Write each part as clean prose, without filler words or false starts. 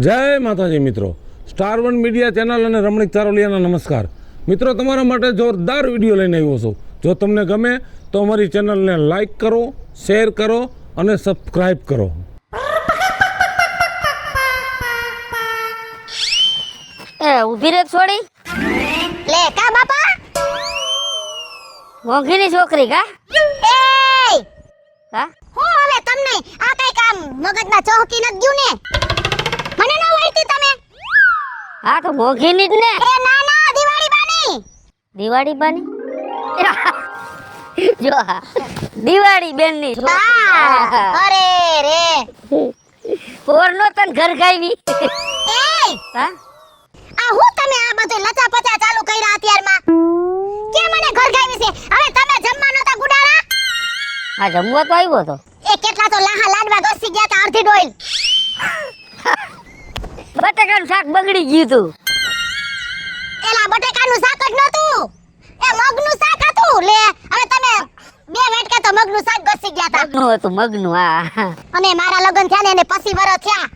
જય માતાજી મિત્રો, સ્ટાર વન મીડિયા ચેનલ અને રમણીક ચારોલિયાના નમસ્કાર. મિત્રો, તમારા માટે જોરદાર વિડીયો લઈને આવ્યો છું. જો તમને ગમે તો અમારી ચેનલને લાઈક કરો, શેર કરો અને સબસ્ક્રાઈબ કરો. ઉભી રે છોડી લે કા બાપા મોંઘીની છોકરી કા એ કા હું હવે તમને આ કઈ કામ મગજમાં ચોહકી ન ગયું ને? મને ન ઓળખી તમે? હા તો મોંઘીની જ ને. એ ના ના, દિવાળી બાની. દિવાળી બાની જો હા, દિવાળી બેનની હા, અરે રે પોરનો તન ઘર ગાવી. એ હા આ હું તમે આ બધું લચા પચા ચાલુ કર્યા અત્યારમાં? કે મને ઘર ગાવી છે? હવે તમે જમવા નતા ગુડારા? આ જમવા તો આવ્યો તો. એ કેટલા તો લાહા લાડવા ઘસી ગયા તા અડધી ડોઈલ. બટાકાનું શાક બગડી ગયું તું. એલા બટેકાનું શાક જ નતું, એ મગનું શાક હતું. લે હવે તમે બે વેટકા તો મગનું શાક ઘસી ગયા તા. મગનું હતું, મગનું. હા અને મારા લગ્ન થયા ને એને પછી વરસ થયા.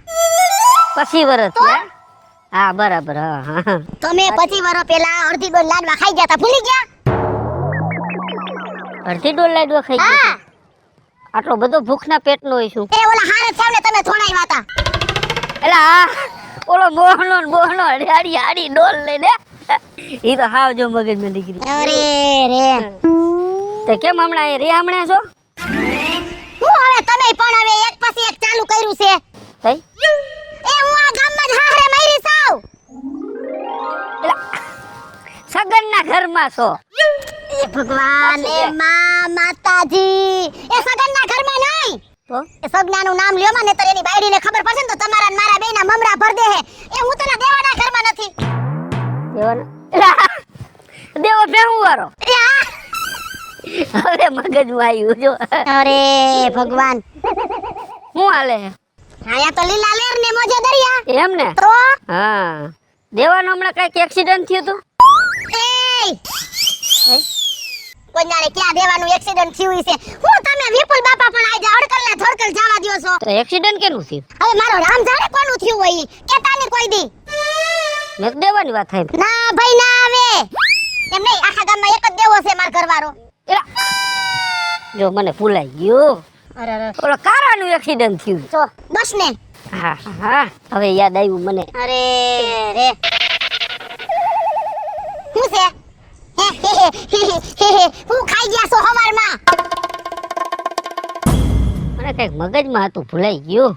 પછી વરસ થયા. હા બરાબર. હા હા તમે પછી વરસ પહેલા અડધી ડોલ લાડવા ખાઈ ગયા તા, ભૂલી ગયા? અડધી ડોલ લાડવા ખાઈ ગયા. હા, આટલો બધો ભૂખના પેટનો હોય છું. એ ઓલા હારે થાવ ને તમે થોડાવ્યા તા. એલા આ ઓલો બોહનો હાડી હાડી ડોલ લઈને ઈ તો હાવ જો મગજમાં દીકરી. અરે રે તે કેમ હમણાં રે હમણાં છો? હું હવે તમે પણ હવે એક પછી એક ચાલુ કર્યું છે. તઈ એ હું આ ગામમાં જ હારે મરી સાવ. સગનના ઘરમાં છો. એ ભગવાન, એ માં માતાજી, એ સગનના ઘરમાં નહીં. તો એ સગનાનું નામ લ્યો માં, નહીતર એની બાયડીને ખબર પડશે ને તો તમારા ને મારા બેયના મમરા ભર દે હે. એ હું તને દેવાના ઘરમાં નથી. દેવો ભેહું વાળો એ આ! હવે મગજમાં આવ્યું જો. અરે ભગવાન, શું હાલે? આયા તો લીલા લેર ને મોજે દરિયા. એમ ને? તો હા, દેવાનું હમણાં કઈક એક્સિડન્ટ થયું તું. કોઈ જાણે ક્યાં દેવાનું એક્સિડન્ટ થયું છે. હું તમે વિપુલ બાપા પણ આજે અડકલના ધડકલ જવા દ્યો છો. તો એક્સિડન્ટ કેનું થયું? હવે મારો રામ જાણે કોનું થયું હોય ઈ. કેતા ની કોઈ દી. મેં દેવાની વાત થાય. ના ભાઈ ના આવે. એમ નહીં, આખા ગામમાં એક જ દેવો છે માર ઘરવાળો. જો મને ભૂલાઈ ગયું. અરે અરે, ઓલો કારાનું એક્સિડન્ટ થયું. જો બસ ને. હા હા હવે યાદ આવ્યું મને. અરે રે શું છે? હું ખાઈ ગયા છો હવારમાં? મને કઈક મગજમાં હતું, ભૂલાઈ ગયું.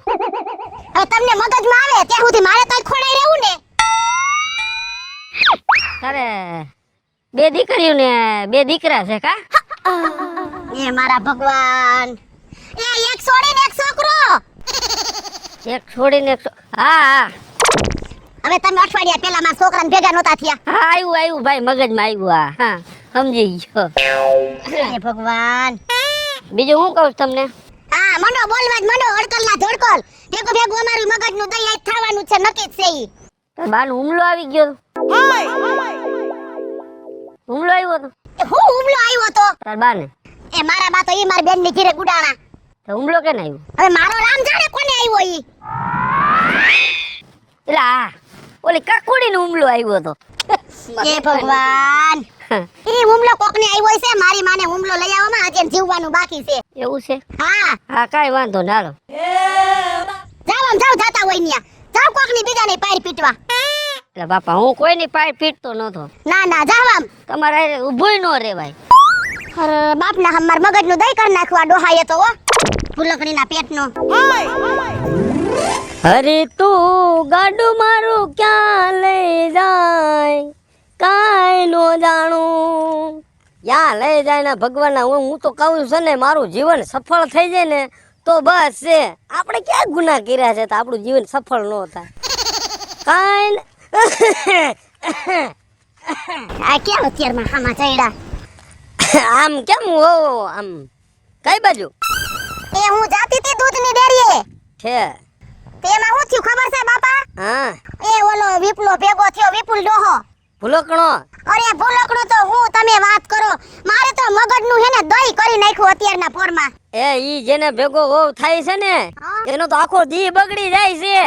હવે તમને મગજમાં આવે ત્યાં સુધી મારે તો ખોડાઈ રહેવું ને. તારે બે દીકરીઓ ને બે દીકરા છે કા? એ મારા ભગવાન, એ એક છોડીને એક છોકરો. એક છોડીને એક હા હા હવે તમે અઠવાડિયા પહેલા મારા છોકરાને ભેગા નહોતા થયા. હા આવ્યું ભાઈ, મગજમાં આવ્યું. હા સમજી ગયો. એ ભગવાન, બીજું હું કહું તમને? હા મંડો બોલવા જ મંડો, અડકલના ધડકલ. ભેગું ભેગું અમારું મગજનું દહીં આજ થવાનું છે, નક્કી જ છે ઈ. તાર બાનો હુમલો આવી ગયો. હુમલો આવ્યો તો એ હું હુમલો આવ્યો તો? તાર બાને. એ મારા બા તો ઈ મારી બેનની ઘરે ગુડાણા. તો હુમલો કેને આવ્યો? હવે મારો રામ જાણે કોને આવ્યો ઈ. એટલે આ ઓલી કાકુડીનો હુમલો આવ્યો તો. એ ભગવાન, ઈ હુમલો કોકને આવ્યો છે. મારી માને હુમલો લઈ આવવામાં આજે જીવવાનું બાકી છે. એવું છે? હા, હા કાઈ વાંધો ના. હાલો જાવ આમ જાવ, જાતા હોય ન્યા. જાવ કોકની બીજાની પાર પીટવા. એટલે બાપા હું કોઈની પાય પીટતો નતો. ના ના, જાવ આમ. તમારે ઊભુંય ન રેવાય. અરે બાપના હમાર મગજનું દહીં કરી નાખવા ડોહાએ તો હો, ફૂલકણીના પેટનો. અરે તું ગાડું મારું ક્યાં લઈ જાય કાઈ નો જાણું. ક્યાં લઈ જાય ને ભગવાન. હું તો કહું છું ને, મારું જીવન સફળ થઈ જાય ને તો બસ છે. આપણે ક્યાં ગુનાહ કર્યા છે તો આપણું જીવન સફળ ન થાય કાઈ. આ ક્યાં અત્યારમાં હામાં ચડ્યા? આમ કેમ હો? આમ કઈ બાજુ એ હું જાતી હતી દૂધની ડેરીએ. છે? તેમાં શું થયું ખબર છે બાપા? હા એ ઓલો વિપુલો ભેગો થયો, વિપુલ ડોહો. ભૂલકણો. અરે ભૂલકણું તો હું તમે વાત કરો. મારે તો મગજનું હે ને દહીં કરી નાખ્યું અત્યારના પોરમાં. એ ઈ જેને ભેગો હોવ થાય છે ને એનો તો આખો દી બગડી જાય છે.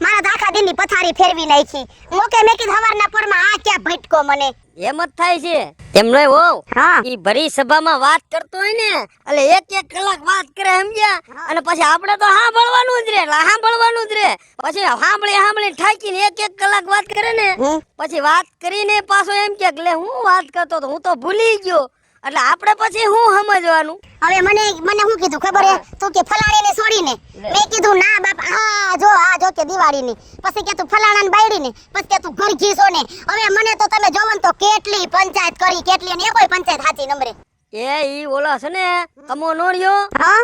મારા તો આખા દિનની પથારી ફેરવી નાખી. મોકે મેં કીધું હવારના પરમાં આ ક્યાં ભટકો મને. એમ જ થાય છે એમનો હોવ. હા ઈ ભરી સભામાં વાત કરતો હોય ને એટલે એક કલાક વાત કરે સમજ્યા, અને પછી આપણે તો સાંભળવાનું જ રે, સાંભળવાનું જ રે. પછી સાંભળી ઠાકીને એક કલાક વાત કરે ને, હમ. પછી વાત કરીને પાછો એમ કે લે હું વાત કરતો તો હું તો ભૂલી ગયો. એટલે આપણે પછી હું સમજવાનું. હવે મને શું કીધું ખબર હે? તું કે ફલાણીને છોડીને. મેં કીધું ના બાપ, આ જો કે દિવાળીની. પછી કે તું ફલાણાને બાયડીને, પછી કે તું ઘરઘી છો ને. હવે મને તો તમે જોવો ને તો કેટલી પંચાયત કરી, કેટલી, અને એકોય પંચાયત હાચી નંબરે. ઈ ઓલા છે ને કમો નોર્યો, હા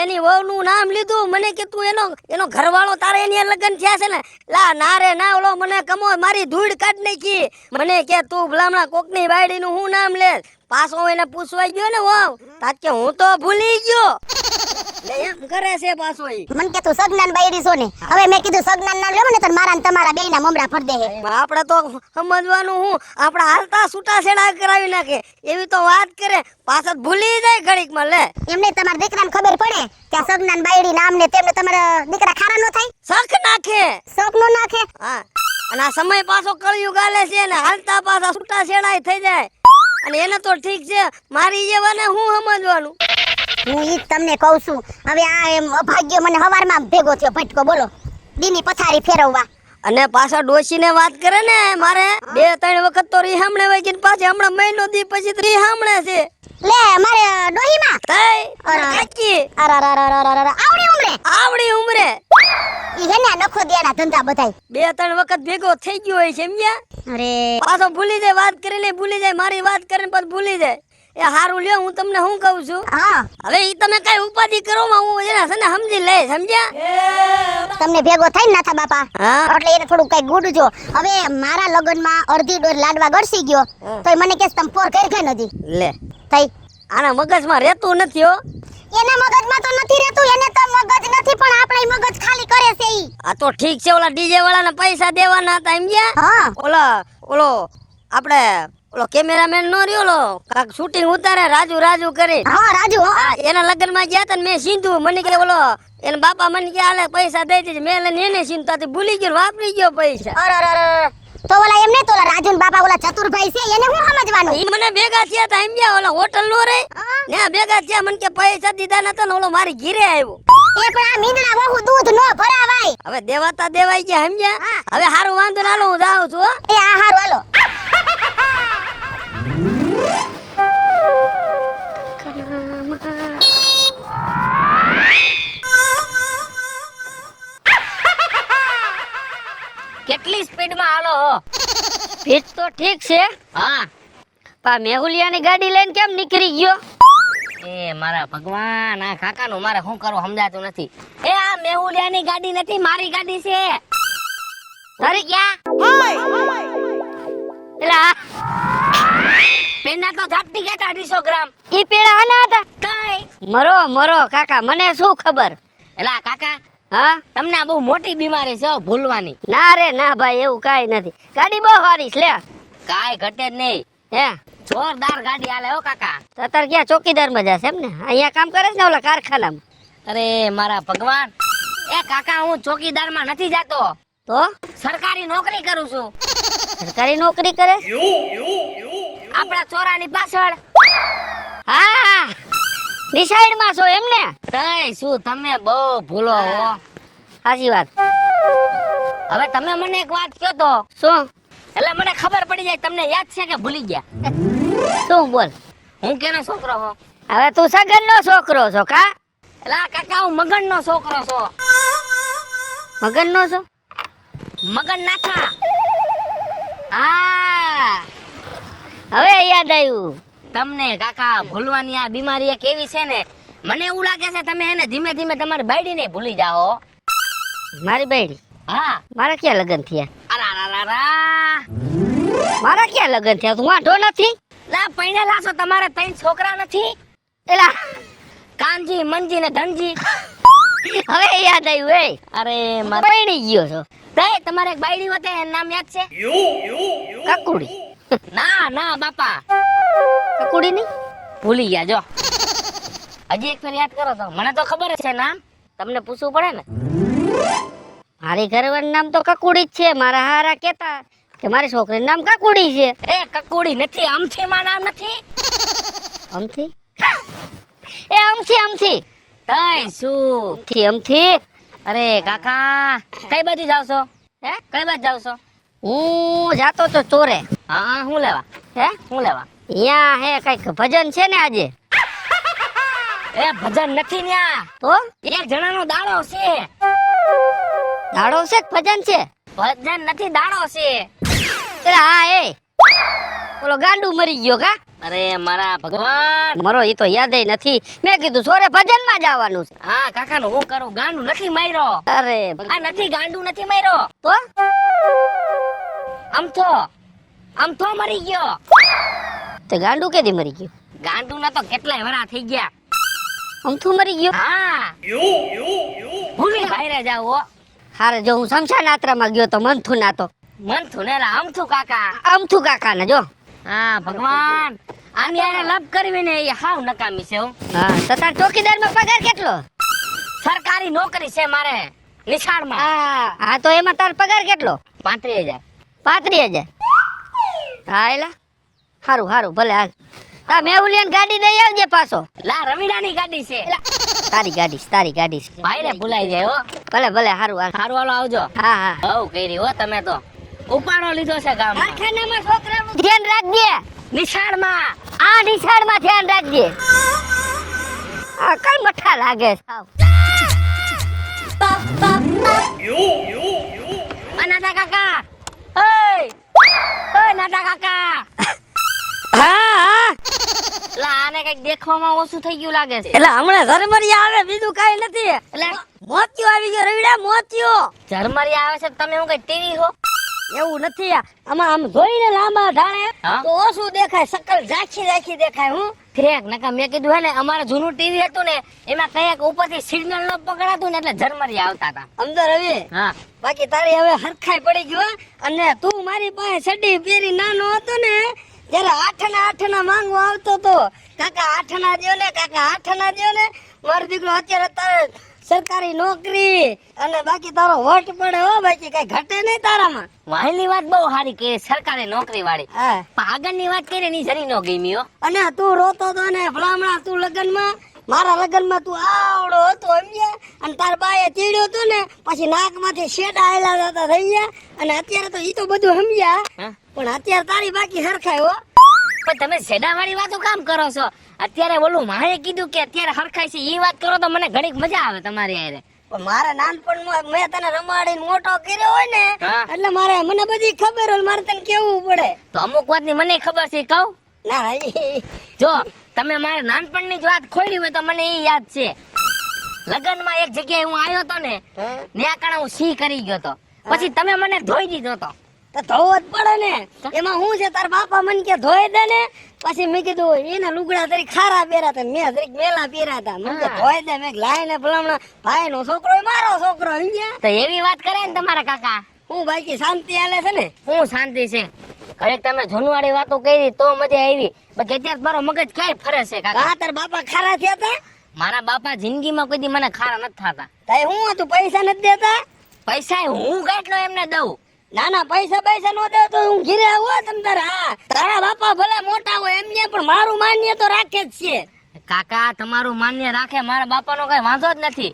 એની વહુનું નામ લીધું. મને કે તું એનો ઘરવાળો તારે એની લગ્ન થયા છે ને. લા ના રે ના, ઓલો મને કમો મારી ધૂળ કાઢ નાખી. મને કે તું ભલામણા કોકની બાયડીનું હું નામ લે. પાછો એને પૂછવા ગયો ને વાવ તાત કે હું તો ભૂલી ગયો. લે એમ કરે છે પાછો ઈ. મને કે તું સગનાન બાયડી છો ને. હવે મેં કીધું સગનાન નામ લેવો ને તો મારા ને તમારા બેયના મમરા ફળ દે હે. આપણે તો સમજવાનું હું, આપણા હાલતા છૂટા છેડા કરાવી નાખે એવી તો વાત કરે, પાછો ભૂલી જાય ઘડીકમાં. લે એમને તમારા દીકરાને ખબર પડે કે આ સગનાન બાયડી નામ ને તેમને તમારા દીકરા ખારા નો થાય, શખ નાખે. શોખ નો નાખે. હા, અને આ સમય પાછો કળિયુગ આલે છે ને હાલતા પાછા છૂટા છેડા થઈ જાય. અને એને તો ઠીક છે, મારી જેવાને હું સમજવાનું. હું ઈ જ તમને કહું છું. હવે આ એમ અભાગ્ય મને હવારમાં ભેગો થયો ભટકો, બોલો દીની પથારી ફેરવવા. અને પાછા ડોશીને વાત કરે ને મારે 2-3 વખત તો રીહામણે વઈ ગઈ, પાછી હમણાં મહિનો દી પછી તો રીહામણે છે. લે મારે ડોહીમાં તઈ અરે. કાકી આવડી આવડી ઉમરે ઉંમરે ઈ હે ને નખો દેના ધંધા બધાય. 2-3 વખત ભેગો થઈ ગયો હોય છે સમજ્યા. અરે પાછો ભૂલી જાય, વાત કરીને ભૂલી જાય, મારી વાત કરીને પછી ભૂલી જાય. એ હારું લ્યો, હું તમને શું કહું છું, હા હવે ઈ તમે કઈ ઉપાધિ કરો માં હું એના છે ને સમજી લઈશ સમજ્યા. તમને ભેગો થઈને નાથા બાપા, હા એટલે એને થોડું કઈ ગુડજો. હવે મારા લગનમાં અડધી ડોર લાડવા ગળસી ગયો તો મને કે તમે પોર કરી નથી લે થઈ. આના મગજમાં રહેતું નથી હો. એના મગજમાં તો નથી રહેતું, એને તો મગજ નથી પણ આપણે મગજ ખાલી કરે છે ઈ. આ તો ઠીક છે, ઓલા ડીજે વાળાને પૈસા દેવાના હતા સમજ્યા. હા ઓલો આપણે ઓલો કેમેરામેન નો રહ્યો, ઓલો કાક શૂટિંગ ઉતારે રાજુ કરી. હા રાજુ હા એના લગ્ન માં ગયા તા ને મેં સીધું, મને કે ઓલો એના બાપા મને કે આલે પૈસા દઈ દેજે. મેં લઈને એને સીધું ભૂલી ગયો, વાપરી ગયો પૈસા. અરે તો ઓલા એમ નહીં, તો ઓલા રાજુ બાપા ઓલા ચતુરભાઈ છે એને હું સમજવાનું. ઈ મને ભેગા થયા તા સમજ્યા, ઓલા હોટલ નો રે ને ભેગા થયા. મને કે પૈસા દીધા નતા ને ઓલો મારી ઘીરે આવ્યો. એ પણ આ મીંદડા વહુ દૂધ નો ભરાવાય. હવે દેવાતા દેવાઈ ગયા સમજ્યા. હવે હારું વાંધો ના લો, હું જાઉં છું હો. એ આ હારું હાલો. કેટલી સ્પીડમાં હાલો હો? સ્પીડ તો ઠીક છે. હા, પા મેહુલિયાની ગાડી લઈને કેમ નીકળી ગયો? એ મારા ભગવાન, આ કાકાનું મારે શું કરવું સમજાતું નથી. એ આ મેહુલિયાની ગાડી નથી, મારી ગાડી છે. તારી ક્યાં? એલા પેના તો ઝાપટી ગયા 250 ગ્રામ. ઈ પેડા આના હતા. કઈ મરો કાકા, મને શું ખબર. એલા કાકા, હા તમને આ બહુ મોટી બીમારી છે ભૂલવાની. ના રે ના ભાઈ, એવું કાઈ નથી. ગાડી બહુ સારી છે. લે કાઈ ઘટે જ નહીં. હે જોરદાર ગાડી આલે હો કાકા. તાર ક્યાં ચોકીદાર માં જશે એમ ને? અહીંયા કામ કરે છે ને ઓલા કારખાનામાં. અરે મારા ભગવાન, એ કાકા હું ચોકીદાર માં નથી જાતો, તો સરકારી નોકરી કરું છું. સરકારી નોકરી કરે? આપણા ચોરાની પાછળ. હા ડિસાઈડ માં છો એમ ને? તઈ શું તમે બહુ ભૂલો હો. સાચી વાત. હવે તમે મને એક વાત કહો તો. શું? એટલે મને ખબર પડી જાય તમને યાદ છે કે ભૂલી ગયા. શું બોલ? હું કેનો છોકરો હો? હવે તું સગન નો છોકરો છો કા? એલા કાકા હું મગન નો છોકરો છો. મગન નો છો? મગન નાખા. હા હવે યાદ આવ્યું તમને કાકા. ભૂલવાની આ બીમારી કેવી છે ને, મને એવું લાગે છે તમે એને ધીમે ધીમે તમારી બાયડીને ભૂલી જાઓ. મારી બાયડી? હા. મારા ક્યાં લગન થયા? મારા ક્યાં લગન થયા? તું વાંઢો નથી? લા પૈણેલા છો, તમારે 3 છોકરા નથી? એલા કાનજી, મંજી ને ધનજી. હવે યાદ આવ્યું. એ અરે મારા પૈણી ગયો છો. તે તમારે એક બાયડી હોતે એનું નામ યાદ છે? કકુડી. ના બાપા, કકુડી ની ભૂલી ગયા. જો હજી એક વાર યાદ કરો તો. મને તો ખબર છે નામ, તમને પૂછવું પડે ને. મારી ઘરવાળીનું નામ તો કકુડી જ છે. મારા હારા કેતા કે મારી છોકરીનું નામ કકુડી છે. એ કકુડી નથી, અમથી માં નામ નથી. અમથી એ અમથી અમથી તઈ શું અમથી અમથી અરે કાકા કઈ બાજુ જાવ છો? હે કઈ બાજુ જાવ છો? હું જાતો તો ચોરે. હા હું લેવા? હે હું લેવા? અહીંયા હે કઈક ભજન છે ને આજે. એ ભજન નથી ન્યા, તો એક જણાનો દાડો છે. દાડો છે કે ભજન છે? ભજન નથી, દાડો છે. એટલે હા એ ઓલો ગાંડુ મરી ગયો કા? અરે મારા ભગવાન. મરો એ તો યાદય નથી. મેં કીધું સોરે ભજન માં જવાનું છે. હા કાકા નું હું કરું, ગાંડું નથી માર્યો. અરે આ નથી ગાંડું નથી માર્યો, તો આમ તો મરી ગયો. તે ગાંડુ કેદી મરી ગયું? ગાંડું ના તો કેટલાય વરા થઈ ગયા. અમથું મરી ગયું? હા ભૂલી બહાર જાવ હો. હારે જો હું શમશાન યાત્રામાં ગયો તો મનથું ના તો મન થું ને અમથું કાકા. અમથું કાકા ને જો. હા ભગવાન, આની આને લપ કરવી ને એ હાવ નકામી છે હો. હા તો તાર ચોકીદાર માં પગાર કેટલો? સરકારી નોકરી છે મારે નિશાળમાં. હા તો એમાં તાર પગાર કેટલો? 35,000. 35,000. હા એલા હારું હારું ભલે હાલ. તા મેહુલિયન ગાડી દઈ આવજે પાછો. લા રવિડાની ગાડી છે. તારી ગાડી છે. ભાઈ ને ભૂલાઈ જાય હો. ભલે ભલે હારું હાલ. સારું હાલો આવજો. હા હા હવ કરી હો તમે તો ઉપાડો લીધો છે ગામમાં. કારખાનામાં છોકરાનું ધ્યાન રાખજે. નિશાળમાં આ નિશાળમાં ધ્યાન રાખજે. આ કઈ મઠા લાગે સાવ. નાના કાકા, ઓય નાના કાકા. હા લા આને કઈક દેખવામાં ઓછું થઈ ગયું લાગે છે. એટલે હમણાં ઘરમરિયા આવે બીજું કઈ નથી. એટલે મોતિયો આવી ગયો રવિડા મોતિયો. ઝરમરી આવે છે, તમે હું કઈ ટીવી હો? એવું નથી આમાં આમ જોઈને લાંબા ઢાળે હા? તો ઓછું દેખાય, શકલ ઝાંખી દેખાય. હું ક્રેક નકા મેં કીધું હે ને અમારે જૂનું ટીવી હતું ને એમાં કઈક ઉપરથી સિગ્નલ ન પકડાતું ને એટલે ઝરમરી આવતા હતા. અંદર રવિ હા બાકી તારી હવે હરખાઈ પડી ગયો. અને તું મારી પાસે ચડી પહેરી નાનો હતો ને જયારે આઠના માંગવા આવતો તો કાકા આઠના દ્યો ને કાકા આઠના દ્યો ને. મારો દીકરો અત્યારે તારે સરકારી નોકરી અને બાકી તારો વટ પડે હો, બાકી કઈ ઘટે નહીં તારામાં. વાયલી વાત બહુ સારી કરી, સરકારી નોકરી વાળી. હા પણ આગળની વાત કરી ની જરી નો ગમી હો. અને તું રોતો તો ને ભલામણા તું લગનમાં મારા લગનમાં તું આવડો હતો સમજ્યા. અને તાર બાએ ચીડ્યો તો ને પછી નાકમાંથી શેડા આયલા જતા થઈ ગયા. અને અત્યારે તો ઈ તો બધું સમજ્યા હા? પણ અત્યારે તારી બાકી હરખાય હો. પણ તમે સેડા વાળી વાતો કામ કરો છો? અત્યારે ઓલું માએ કીધું કે અત્યારે હરખાય છે એ વાત કરો તો મને ઘડીક મજા આવે તમારી હારે. પણ મારા નાનપણમાં મેં તને રમાડીને મોટો કર્યો હોય ને હા. એટલે મને બધી ખબર હોય, મારે તને કેવું પડે. તો અમુક વાતની મને ખબર છે, કહું? ના જો તમે મારા નાનપણની જ વાત ખોલી હોય તો મને એ યાદ છે. લગનમાં એક જગ્યાએ હું આવ્યો તો ને ત્યાં કારણે હું સી કરી ગયો તો પછી તમે મને ધોઈ દીધો તો. તો ધોવો જ પડે ને. એમાં શું છે તાર બાપા મને કે ધોઈ દે ને. પછી મેં કીધું એના લુગડા તરી ખારા પહેર્યા હતા, મેં તરીક મેલા પહેર્યા હતા. મને કે ધોઈ દે. મેં લાઈને ભલામણા ભાઈ નો છોકરો ય મારો છોકરો સમજ્યા. તો એવી વાત કરે ને તમારા કાકા. હું બાકી શાંતિ હાલે છે ને. હું શાંતિ છે. ઘરે તમે જૂનવાળી વાતો કરી તો મજા આવી, બાકી અત્યારે મારો મગજ ક્યાંય ફરે છે કાકા. કા તાર બાપા ખારા થયા હતા? મારા બાપા જિંદગીમાં કોઈ દી મને ખારા નથી થતા. તાય હું હતું પૈસા નથી દેતા? પૈસા હું કેટલો એમને દઉં? ના ના પૈસા નો દે તો હું ઘીરે આવું તમ તાર. હા તારા બાપા ભલે મોટા હોય એમને પણ મારું માન્ય તો રાખે જ છે. કાકા તમારું માન્ય રાખે, મારા બાપાનો કઈ વાંધો જ નથી.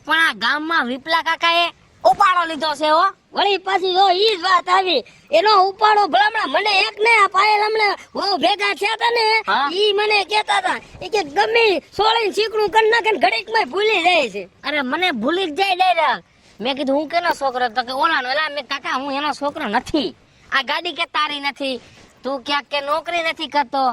પણ આ ગામમાં વિપલા કાકાએ ઉપાડો લીધો છે હો. વળી પાછી જો ઈ જ વાત આવી. એનો ઉપાડો ભલામણા મને એક ને આ પાયલ અમને બહુ ભેગા થયા હતા ને હા? ઈ મને કહેતા હતા ઈ કે ગમે સોળીને ચીકણું કરી નાખે ને ઘડીકમાં ભૂલી જાય છે. અરે મને ભૂલી જ જાય ડાયરેક્ટ. મેં કીધું હું કેનો છોકરો? તો કે ઓલાનો. એલા મેં કાકા હું એનો છોકરો નથી. આ ગાડી કે તારી નથી, તું ક્યાંક કે નોકરી નથી કરતો.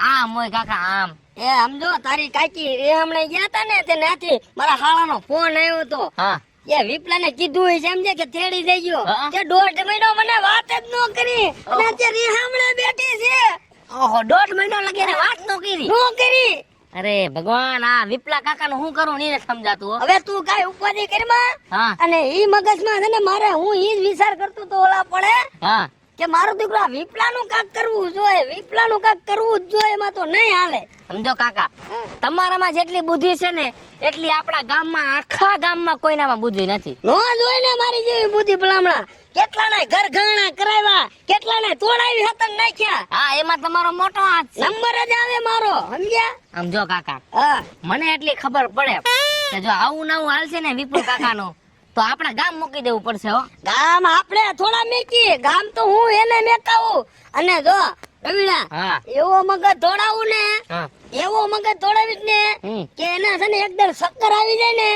આમ હોય કાકા આમ. એ સમજો તારી કાકી એ હમણાં ગયા હતા ને તે ત્યાંથી મારા હાળાનો ફોન આવ્યો હતો. હા એ વિપલાને કીધું હોય સમજે કે તેડી દેજો. હા? કે 1.5 મહિનો મને વાત જ ન કરી અને અત્યારે ઈ સામે બેઠી છે. ઓહો 1.5 મહિનો લગી એને વાત નો કરી. ન કરી. અરે ભગવાન, આ વિપલા કાકા નું હું કરું નહીં સમજાતું હો. હવે તું કાઈ ઉપાધિ કરમાં. હા અને ઈ મગજમાં છે ને મારે હું ઈ જ વિચાર કરતો તો ઓલા પડે હા કે મારો દીકરો આ વિપલાનું કાક કરવું જોઈએ, વિપલાનું કાક કરવું જ જોઈએ, એમાં તો નહીં હાલે. સમજો કાકા, તમારામાં જેટલી બુદ્ધિ છે ને એટલી આપણા ગામમાં, આખા ગામમાં કોઈનામાં બુદ્ધિ નથી. નો જોઈ ને મારી જેવી બુદ્ધિ ભલામણા. કેટલાને ઘર ઘાણા કરાવ્યા, કેટલાને તોડાવી હતન નાખ્યા. હા, એમાં તમારો મોટો હાથ છે. નંબર જ આવે મારો, સમજ્યા? સમજો કાકા, હા મને એટલી ખબર પડે કે જો આવું નવું હાલશે ને વિપુલ કાકાનું, તો આપણે ગામ મૂકી દેવું પડશે હો. ગામ આપણે થોડા મેકી, ગામ તો હું એને મેકાવું. અને જો રવિડા, હા એવો મગજ દોડાવું ને, હા એવો મગજ દોડાવીશ ને હમ. કે એના છે ને એકદમ ચક્કર આવી જાય ને,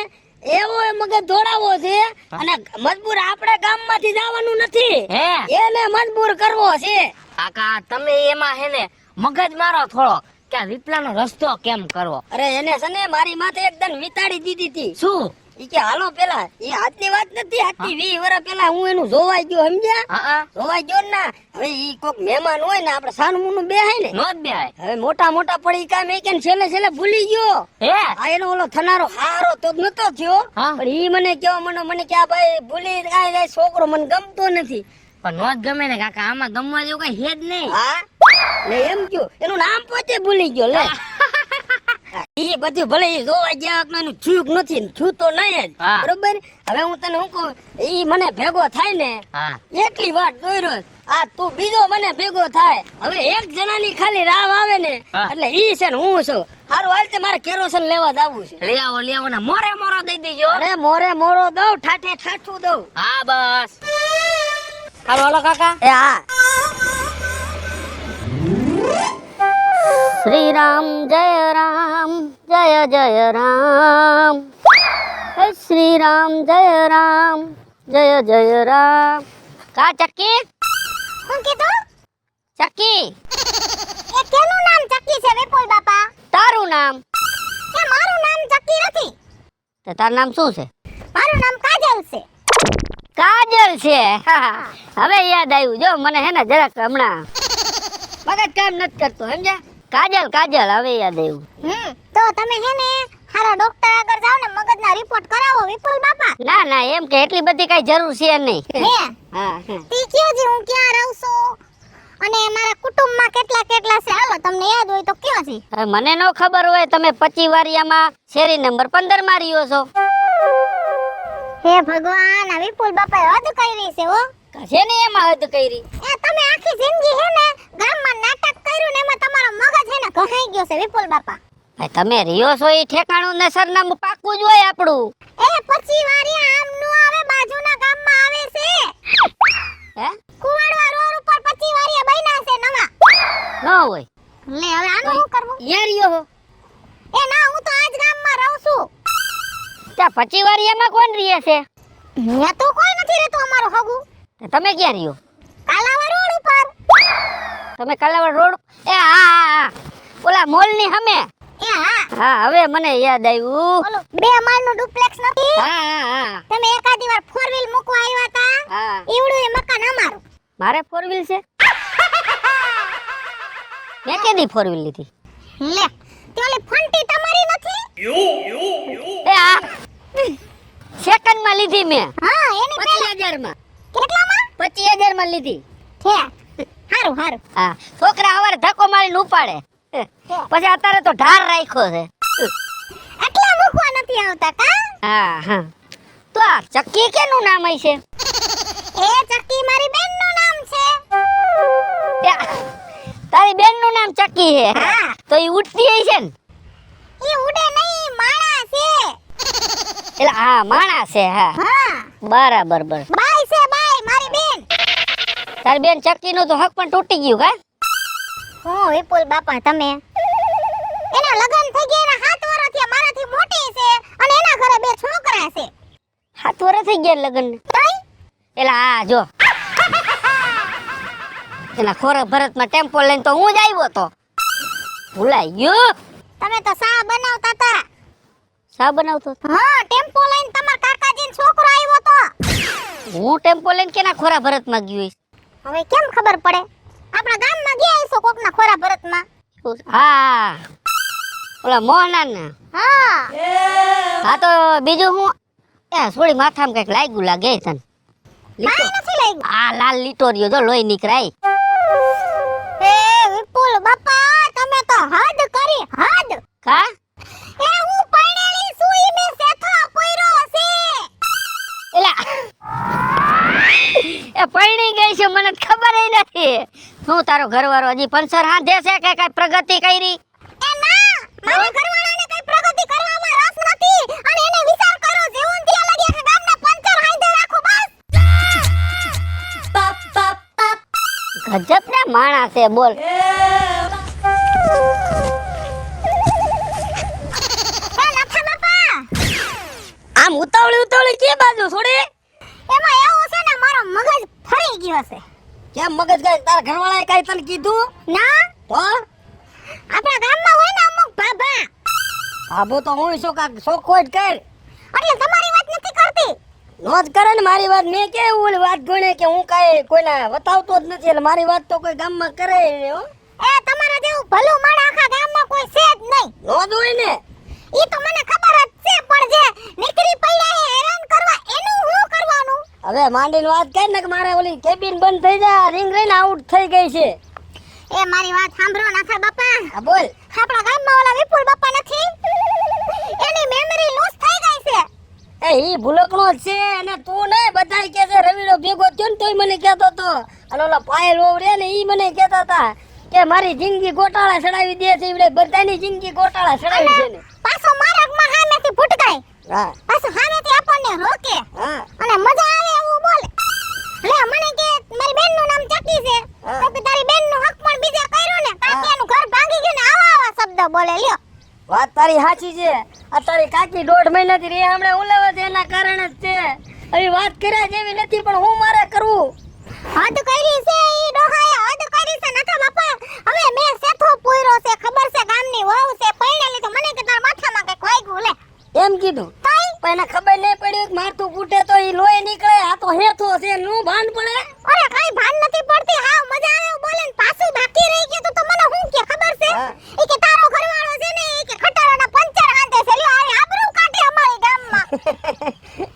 એવો એ મગજ દોડાવવો છે. અને મજબૂર આપણે ગામમાંથી જવાનું નથી, હે એને મજબૂર કરવો છે. કાકા, તમે એમાં હે ને મગજ મારો થોડો કે આ વિપલાનો રસ્તો કેમ કરવો. અરે એને છે ને મારી માથે એકદમ વિતાડી દીધી હતી. શું? ઈ કે હાલો પેલા, એ આજની વાત નથી, આજથી 20 વર્ષ પેલા હું એનું જોવાઈ ગયો, સમજ્યા? હા જોવાઈ ગયો ને. હવે ઈ કોક મહેમાન હોય ને, આપણે સાનમુનું બેહાય ને, નો જ બેહાય. હવે મોટા મોટા પડી કામ એ કે છેલ્લે છેલ્લે ભૂલી ગયો. હે આ એનો ઓલો થનારો હારો તો નતો થયો, હા. પણ ઈ મને કેવા મને કે આ ભાઈ ભૂલી જાય છોકરો મને ગમતો નથી. પણ નો જ ગમે ને કાકા, આમાં ગમવા જેવું કઈ હે જ નહીં. હા ને એમ કયો, એનું નામ પોતે ભૂલી ગયો. લે ઈ બધું ભલે ઈ જોવા ગયા કે એનું થયું કે નથી, થયું તો નહીં જ. હા. બરોબર. હવે હું તને શું કહું, ઈ મને ભેગો થાય ને હા એટલી વાત જોઈ રહ્યો. આ તું બીજો મને ભેગો થાય. હવે એક જણાની ખાલી રાવ આવે ને, હા. એટલે ઈ છે ને હું છું. હારું હાલ તે મારે કેરોસન લેવા જાવું છે. લઈ આવો ને મોરે મોરો દઈ દેજો. અરે મોરે મોરો દઉં, ઠાઠે ઠાઠું દઉં. હા બસ. હાલો હાલો કાકા. એ હા. શ્રી રામ જય રામ, જય જય રામ. હે શ્રી રામ જય રામ, જય જય રામ. કા ચક્કી? હું કીધું? ચક્કી એ કેનું નામ ચક્કી છે વિપુલ બાપા? તારું નામ? કે મારું નામ ચક્કી નથી, તો તારું નામ શું છે? મારું નામ કાજલ છે. કાજલ છે. હવે યાદ આવ્યું. જો મને હે ને જરાક હમણાં મગજ કામ નથી કરતો, સમજ્યા? કાજલ કાજલ, હવે યાદ આવ્યું. તો તમે હે ને હારા ડોક્ટર આગળ જાવ ને, મગજના રિપોર્ટ કરાવો વિપુલ બાપા. ના ના, એમ કે એટલી બધી કઈ જરૂર છે નહીં. હે હા તી કયો જી હું ક્યાં રહું છું અને મારા કુટુંબમાં કેટલા કેટલા છે, હાલો તમને યાદ હોય તો કયો જી. હવે મને નો ખબર હોય, તમે 25 વારિયામાં શેરી નંબર 15 માં રહ્યો છો. હે ભગવાન, આ વિપુલ બાપાએ હદ કરી છે હો. છે ને એમાં હદ કરી. એ તમે આખી જિંદગી હે ને ગામમાં નાટક કર્યું ને, એમાં તમારો મગજ હે ને ઘસાઈ ગયો છે વિપુલ બાપા. ભાઈ તમે રહ્યો છો એ ઠેકાણું ને સરનામું પાકું જ હોય આપણું. એ 25 વારિયા આમ નો આવે, બાજુના ગામમાં આવે છે. હે કુવાડવા રોડ ઉપર 25 વારિયા બન્યા છે નવા. ન હોય. લે હવે આનું શું કરવું? યાર રહ્યો હો. એ ના, હું તો આજ ગામમાં રહું છું. ત્યાં 25 વારિયામાં કોણ રહે છે? ત્યાં તો કોઈ નથી રહેતું અમારું હગું. તો તમે ક્યાં રહ્યો? કાલાવા રોડ ઉપર. તમે કાલાવાડ રોડ? એ હા, ઓલા મોલ ની સામે. એ હા, હા હવે મને યાદ આવ્યું. ઓલું 2 માળનું ડુપ્લેક્સ નથી? હા તમે એકાદી વાર 4 વ્હીલ મૂકવા આવ્યા હતા, હા. ઈવડું એ મકાન અમારું. મારે 4 વ્હીલ છે. મેં કેદી 4 વ્હીલ લીધી? લે, તે ઓલી ફંટી તમારી નથી? એ હા, સેકન્ડ માં લીધી મેં. હા, એની પહેલા 25,000 માં. કેટલામાં? 25,000 માં લીધી. છે. હારું હારું. હા, છોકરા હવારે ધક્કો મારીને ઉપાડે. પછી અત્યારે તો ઢાર રાખ્યો છે. આટલા મૂકવા નથી આવતા કા? હા તો આ ચક્કી કેનું નામ હશે? એ ચક્કી મારી બેનનું નામ છે. તારી બેન નું નામ ચક્કી છે? હા. તો ઈ ઉડતી હશે ને? ઈ ઉડે નહીં, માળા છે. એટલે હા, માણસ છે. હા હા, બરાબર. બાઈ છે, બાઈ મારી બેન. તારી બેન ચક્કી નું તો હક પણ તૂટી ગયું કા? હું વિપુલ બાપા તમે, એના લગ્ન થઈ ગયા, એના 7 વર્ષ થયા, મારાથી મોટી છે અને એના ઘરે 2 છોકરા છે. 7 વર્ષ થઈ ગયા લગ્ન. તઈ એટલે હા જો એના ખોરા ભરતમાં ટેમ્પો લઈને તો હું જ આવ્યો તો. ભૂલાઈ ગયું. તમે તો સા બનાવતા હતા. શા બનાવતો હતો? હા, ટેમ્પો લઈને તમારા કાકાજીનો છોકરો આવ્યો તો. હું ટેમ્પો લઈને કેના ખોરા ભરતમાં ગયો હોઈશ? હવે કેમ ખબર પડે? આપણા ગામમાં ગયા હશો કોકના ખોરા ભરતમાં. હા, ઓલા મોહના. હા, હા તો બીજું હું એ થોડી માથામાં કઈક લાગ્યું લાગે તને. કાંઈ નથી લાગ્યું. આ લાલ લીટો રહ્યો જો લોહી નીકળાય. એ વિપુલ બાપા તમે તો હદ કરી હદ. કા એ હું પરણેલી છું ઈ મે સેથો પોયરો છે. એલા એ પરણી ગઈ છે મને ખબર નથી. શું તારો ઘરવાળો હજી પંચર હાંધે છે કે કઈ પ્રગતિ કરી? એ ના મારા ઘરવાળાને કઈ પ્રગતિ કરવામાં રસ નથી અને એને વિચાર કરો જીવન દિયા લાગ્યા કે ગામના પંચર હાંધે રાખો બસ. ગજબ ના માણસ છે બોલ. એ લખા બાપા આમ ઉતાવળી કે બાજુ છોડી? એમાં એવું છે ને મારો મગજ ફરી ગયો છે. કેમ મગજ ગઈ? તારા ઘરવાળાએ કઈ તને કીધું? ના તો આપણા ગામમાં હોય ને અમુક બાબા આબો તો હું શું કાક શોખોટ કર. એટલે તમારી વાત નથી કરતી. નો જ કરે ને મારી વાત. મેં કેવું ઓલી વાત ગણે કે હું કાંઈ કોઈને બતાવતો જ નથી એટલે મારી વાત તો કોઈ ગામમાં કરે નહીં હો. એ તમારા જેવું ભલું માણસ આખા ગામમાં કોઈ છે જ નહીં. નો જ હોય ને. ઈ તો મને ખબર જ છે પણ જે નીકળી પડ્યા એ હેરાન કરવા એનું શું કરવાનું? હવે માંડીને વાત કર ને કે મારે ઓલી કેબિન બંધ થઈ જાય રિંગ રહીને આઉટ થઈ ગઈ છે. એ મારી વાત સાંભળો નાથા બાપા. હા બોલ. આપણા ગામમાં ઓલા વિપુલ બાપા નથી એની મેમરી લૂઝ થઈ ગઈ છે. એ ઈ ભૂલકણો જ છે અને તું ને બધાય કે છે રવિડો ભેગો થયો ને તોય મને કહેતો તો. અને ઓલા પાયલ વહુ રે ને ઈ મને કહેતા હતા કે મારી જિંદગી ગોટાળા ચડાવી દે છે એટલે બધાની જિંદગી ગોટાળા ચડાવી છે ને. પાછો માર્ગમાં સામેથી ભૂટકાય હા પાછો સામેથી આપણને રોકે હા અને મજા આવે એવું બોલે. લે મને કે મારી બેનનું નામ ચકી છે તો કે તારી બેનનું હક પણ બીજા કર્યું ને કાકી એનું ઘર ભાંગી ગયું ને આવા શબ્દ બોલે. લ્યો વાત તારી સાચી છે. આ તારી કાકી 1.5 મહિનાથી રે હમણે ઉલાવે છે એના કારણે જ છે. હવે વાત કર્યા જેવી નથી પણ હું મારે કરવું. હદ કરી છે ઈ ડોહાએ હદ કરી છે નાથા બાપા. હવે મે સેથો પોયરો છે ખબર છે ગામની વહુ છે પરણેલી તો મને કે તાર માથામાં કઈ વાગ્યું લે. એમ કીધું પણ એને ખબર નહીં પડી કે મારતું ફૂટે તો ઈ લોહી નીકળે. આ તો હેથો છે નું ભાન પડે. અરે કઈ ભાન નથી પડતી. હાવ મજા આવે એવું બોલે ને પાછું બાકી રહી ગયું તો મને શું કે ખબર છે હા. ઈ કે તારો ઘરવાળો છે ને ઈ કે ખટારાના પંચર હાંધે છે. લ્યો આ આબરૂ કાઢે અમારી ગામમાં.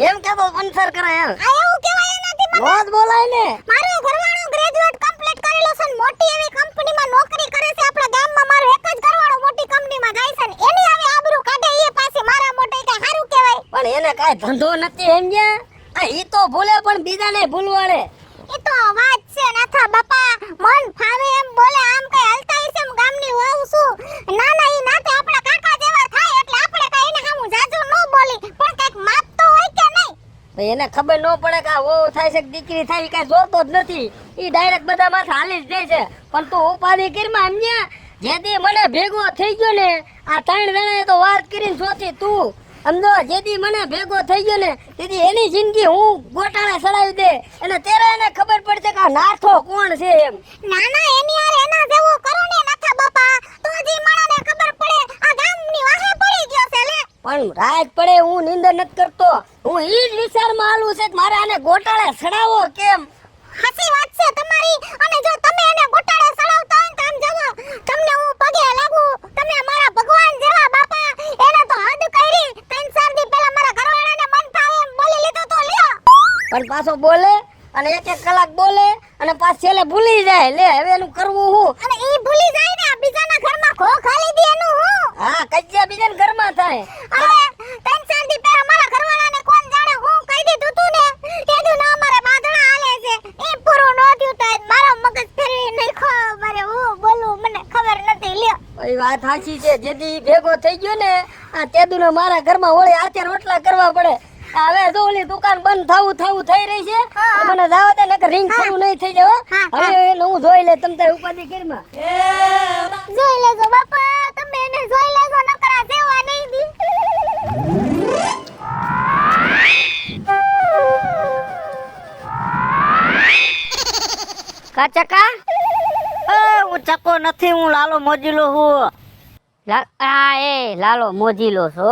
એમ કેતો પંચર કરે એમ આ એવું કહેવાય નથી મને. રોજ બોલાય ને. મારો ઘરવાળો ગ્રેજ્યુએટ કમ્પ્લીટ કરેલો છે ને મોટી એવી કંપનીમાં નોકરી કરે છે આપણા ગામમાં. મારો એક જ ઘરવાળો મોટી કંપનીમાં જાય છે ને એની આવી આબરૂ કાઢે ઈ પાછી મારા મોટે કઈ સારું કહેવાય? પણ એને કાંઈ ધંધો નથી સમજ્યા. આ ઈ તો ભૂલે પણ બીજાને ભૂલવાડે. ઈ તો વાત છે નાથા બાપા. મન ફાવે એમ બોલે આમ કઈ હલતાઈ છે ગામની વહુ છું. ના ના ઈ નાતે આપણા કાકા જેવા થાય એટલે આપણે કઈ એને સામું જાજુ ન બોલી પણ કઈક માપ તો હોય કે નહીં? ભાઈ એને ખબર ન પડે કે આ વહુ થાય છે કે દીકરી થાય કાંઈ જોતો જ નથી. ઈ ડાયરેક્ટ બધા માથે હાલી જ જાય છે. પણ તું ઉપાધિ કરીમાં સમજ્યા. જેથી મને ભેગો થઈ ગયો ને આ 3 જણાએ તો વાત કરીને સોથી તું સમજો. જેથી મને ભેગો થઈ ગયો ને તેથી એની જિંદગી હું ગોટાળા ચડાવી દે અને તેરે એને ખબર પડશે કે આ નાથો કોણ છે એમ. ના ના એની યાર એના જેવું કરો ને નાથા બાપા તો જી મણાને ખબર પડે આ ગામની વાહે પડી ગયો છે લે. પણ રાત પડે હું નિંદર નથી કરતો. હું ઈ જ વિચારમાં હાલું છે કે મારે આને ગોટાળે ચડાવો કેમ. હાચી વાત છે તમારી. અને જો તમે એને ગોટાળે ચડાવતા હોય તો આમ જવો તમને હું પગે લાગુ. તમે મારા ભગવાન જેવા બાપા. એને તો હદ કરી 3-4 દી પહેલા મારા ઘરવાળાને મન ફાવે એમ બોલી લીધું તો લ્યો. પણ પાછો બોલે અને 1 કલાક બોલે અને પાછ છેલ્લે ભૂલી જાય. લે હવે એનું કરવું હું. અને ઈ ભૂલી જાય ને આ બીજાના ઘરમાં ખો ખાલી દે એનું હું. હા કજ્જા બીજાના ઘરમાં થાય. અરે 3-4 દી પહેલા મારા ઘરવાળાને કોણ જાણે હું કહી દીધું તું ને કીધું ના મારે બાંધણા હાલે છે. ઈ પૂરું ન થયું તો મારો મગજ ફેરવી નાખ્યો. મારે હું બોલું મને ખબર નથી લ્યો. એ વાત સાચી છે. જેથી ભેગો થઈ ગયો ને આ તેદુને મારા ઘરમાં ઓળે હાથે રોટલા કરવા પડે. હવે જો ઓલી દુકાન બંધ થવું થઈ રહી છે. મને જવા દે નકર રિંગ શરૂ નહીં થઈ જાય. હવે એને હું જોઈ લે તમ તારે ઉપાધિ કરીમાં. જોઈ લેજો બાપા તમે એને જોઈ લેજો નકર આ જેવા નહીં દી. કાચકા હું ચકો નથી. હું લાલો મોજીલો હું. લાલો મોજીલો છો.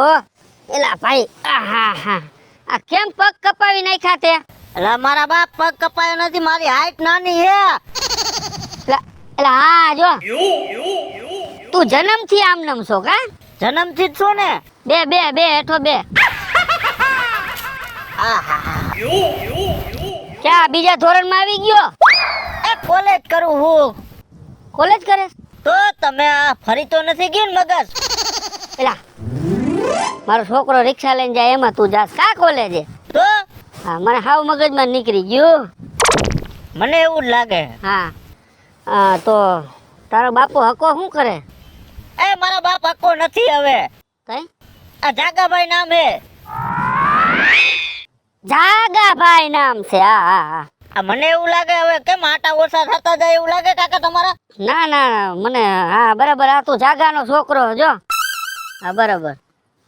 એલા ભાઈ આહા આ કેમ પગ કપાવી નાખ્યા તે? એલા મારા બાપ પગ કપાયો નથી. મારી હાઈટ નાની હે. એલા હા જો તું જન્મથી આમ નમ છો કા? જન્મથી જ છો ને. બે હેઠો બે. ક્યાં બીજા ધોરણમાં આવી ગયો? એ કોલેજ કરું હું. કોલેજ કરે છે? તો તમે આ ફરી તો નથી ગયું ને મગજ? પેલા મારો છોકરો રિક્ષા લઈને જાય એમાં તું જાસ કા કોલેજે? તો હા મને હાવ મગજમાં નીકળી ગયું. મને એવું જ લાગે. હા તો તારો બાપો હકો શું કરે? એ મારા બાપ હકો નથી હવે. કઈ? આ જાગાભાઈ નામ હે. જાગાભાઈ નામ છે. હા હા હા. આ મને એવું લાગે હવે કેમ આટા ઓછા થતા જાય એવું લાગે કાકા તમારા? ના ના મને હા બરાબર. આ તું જાગાનો છોકરો જો. હા બરાબર.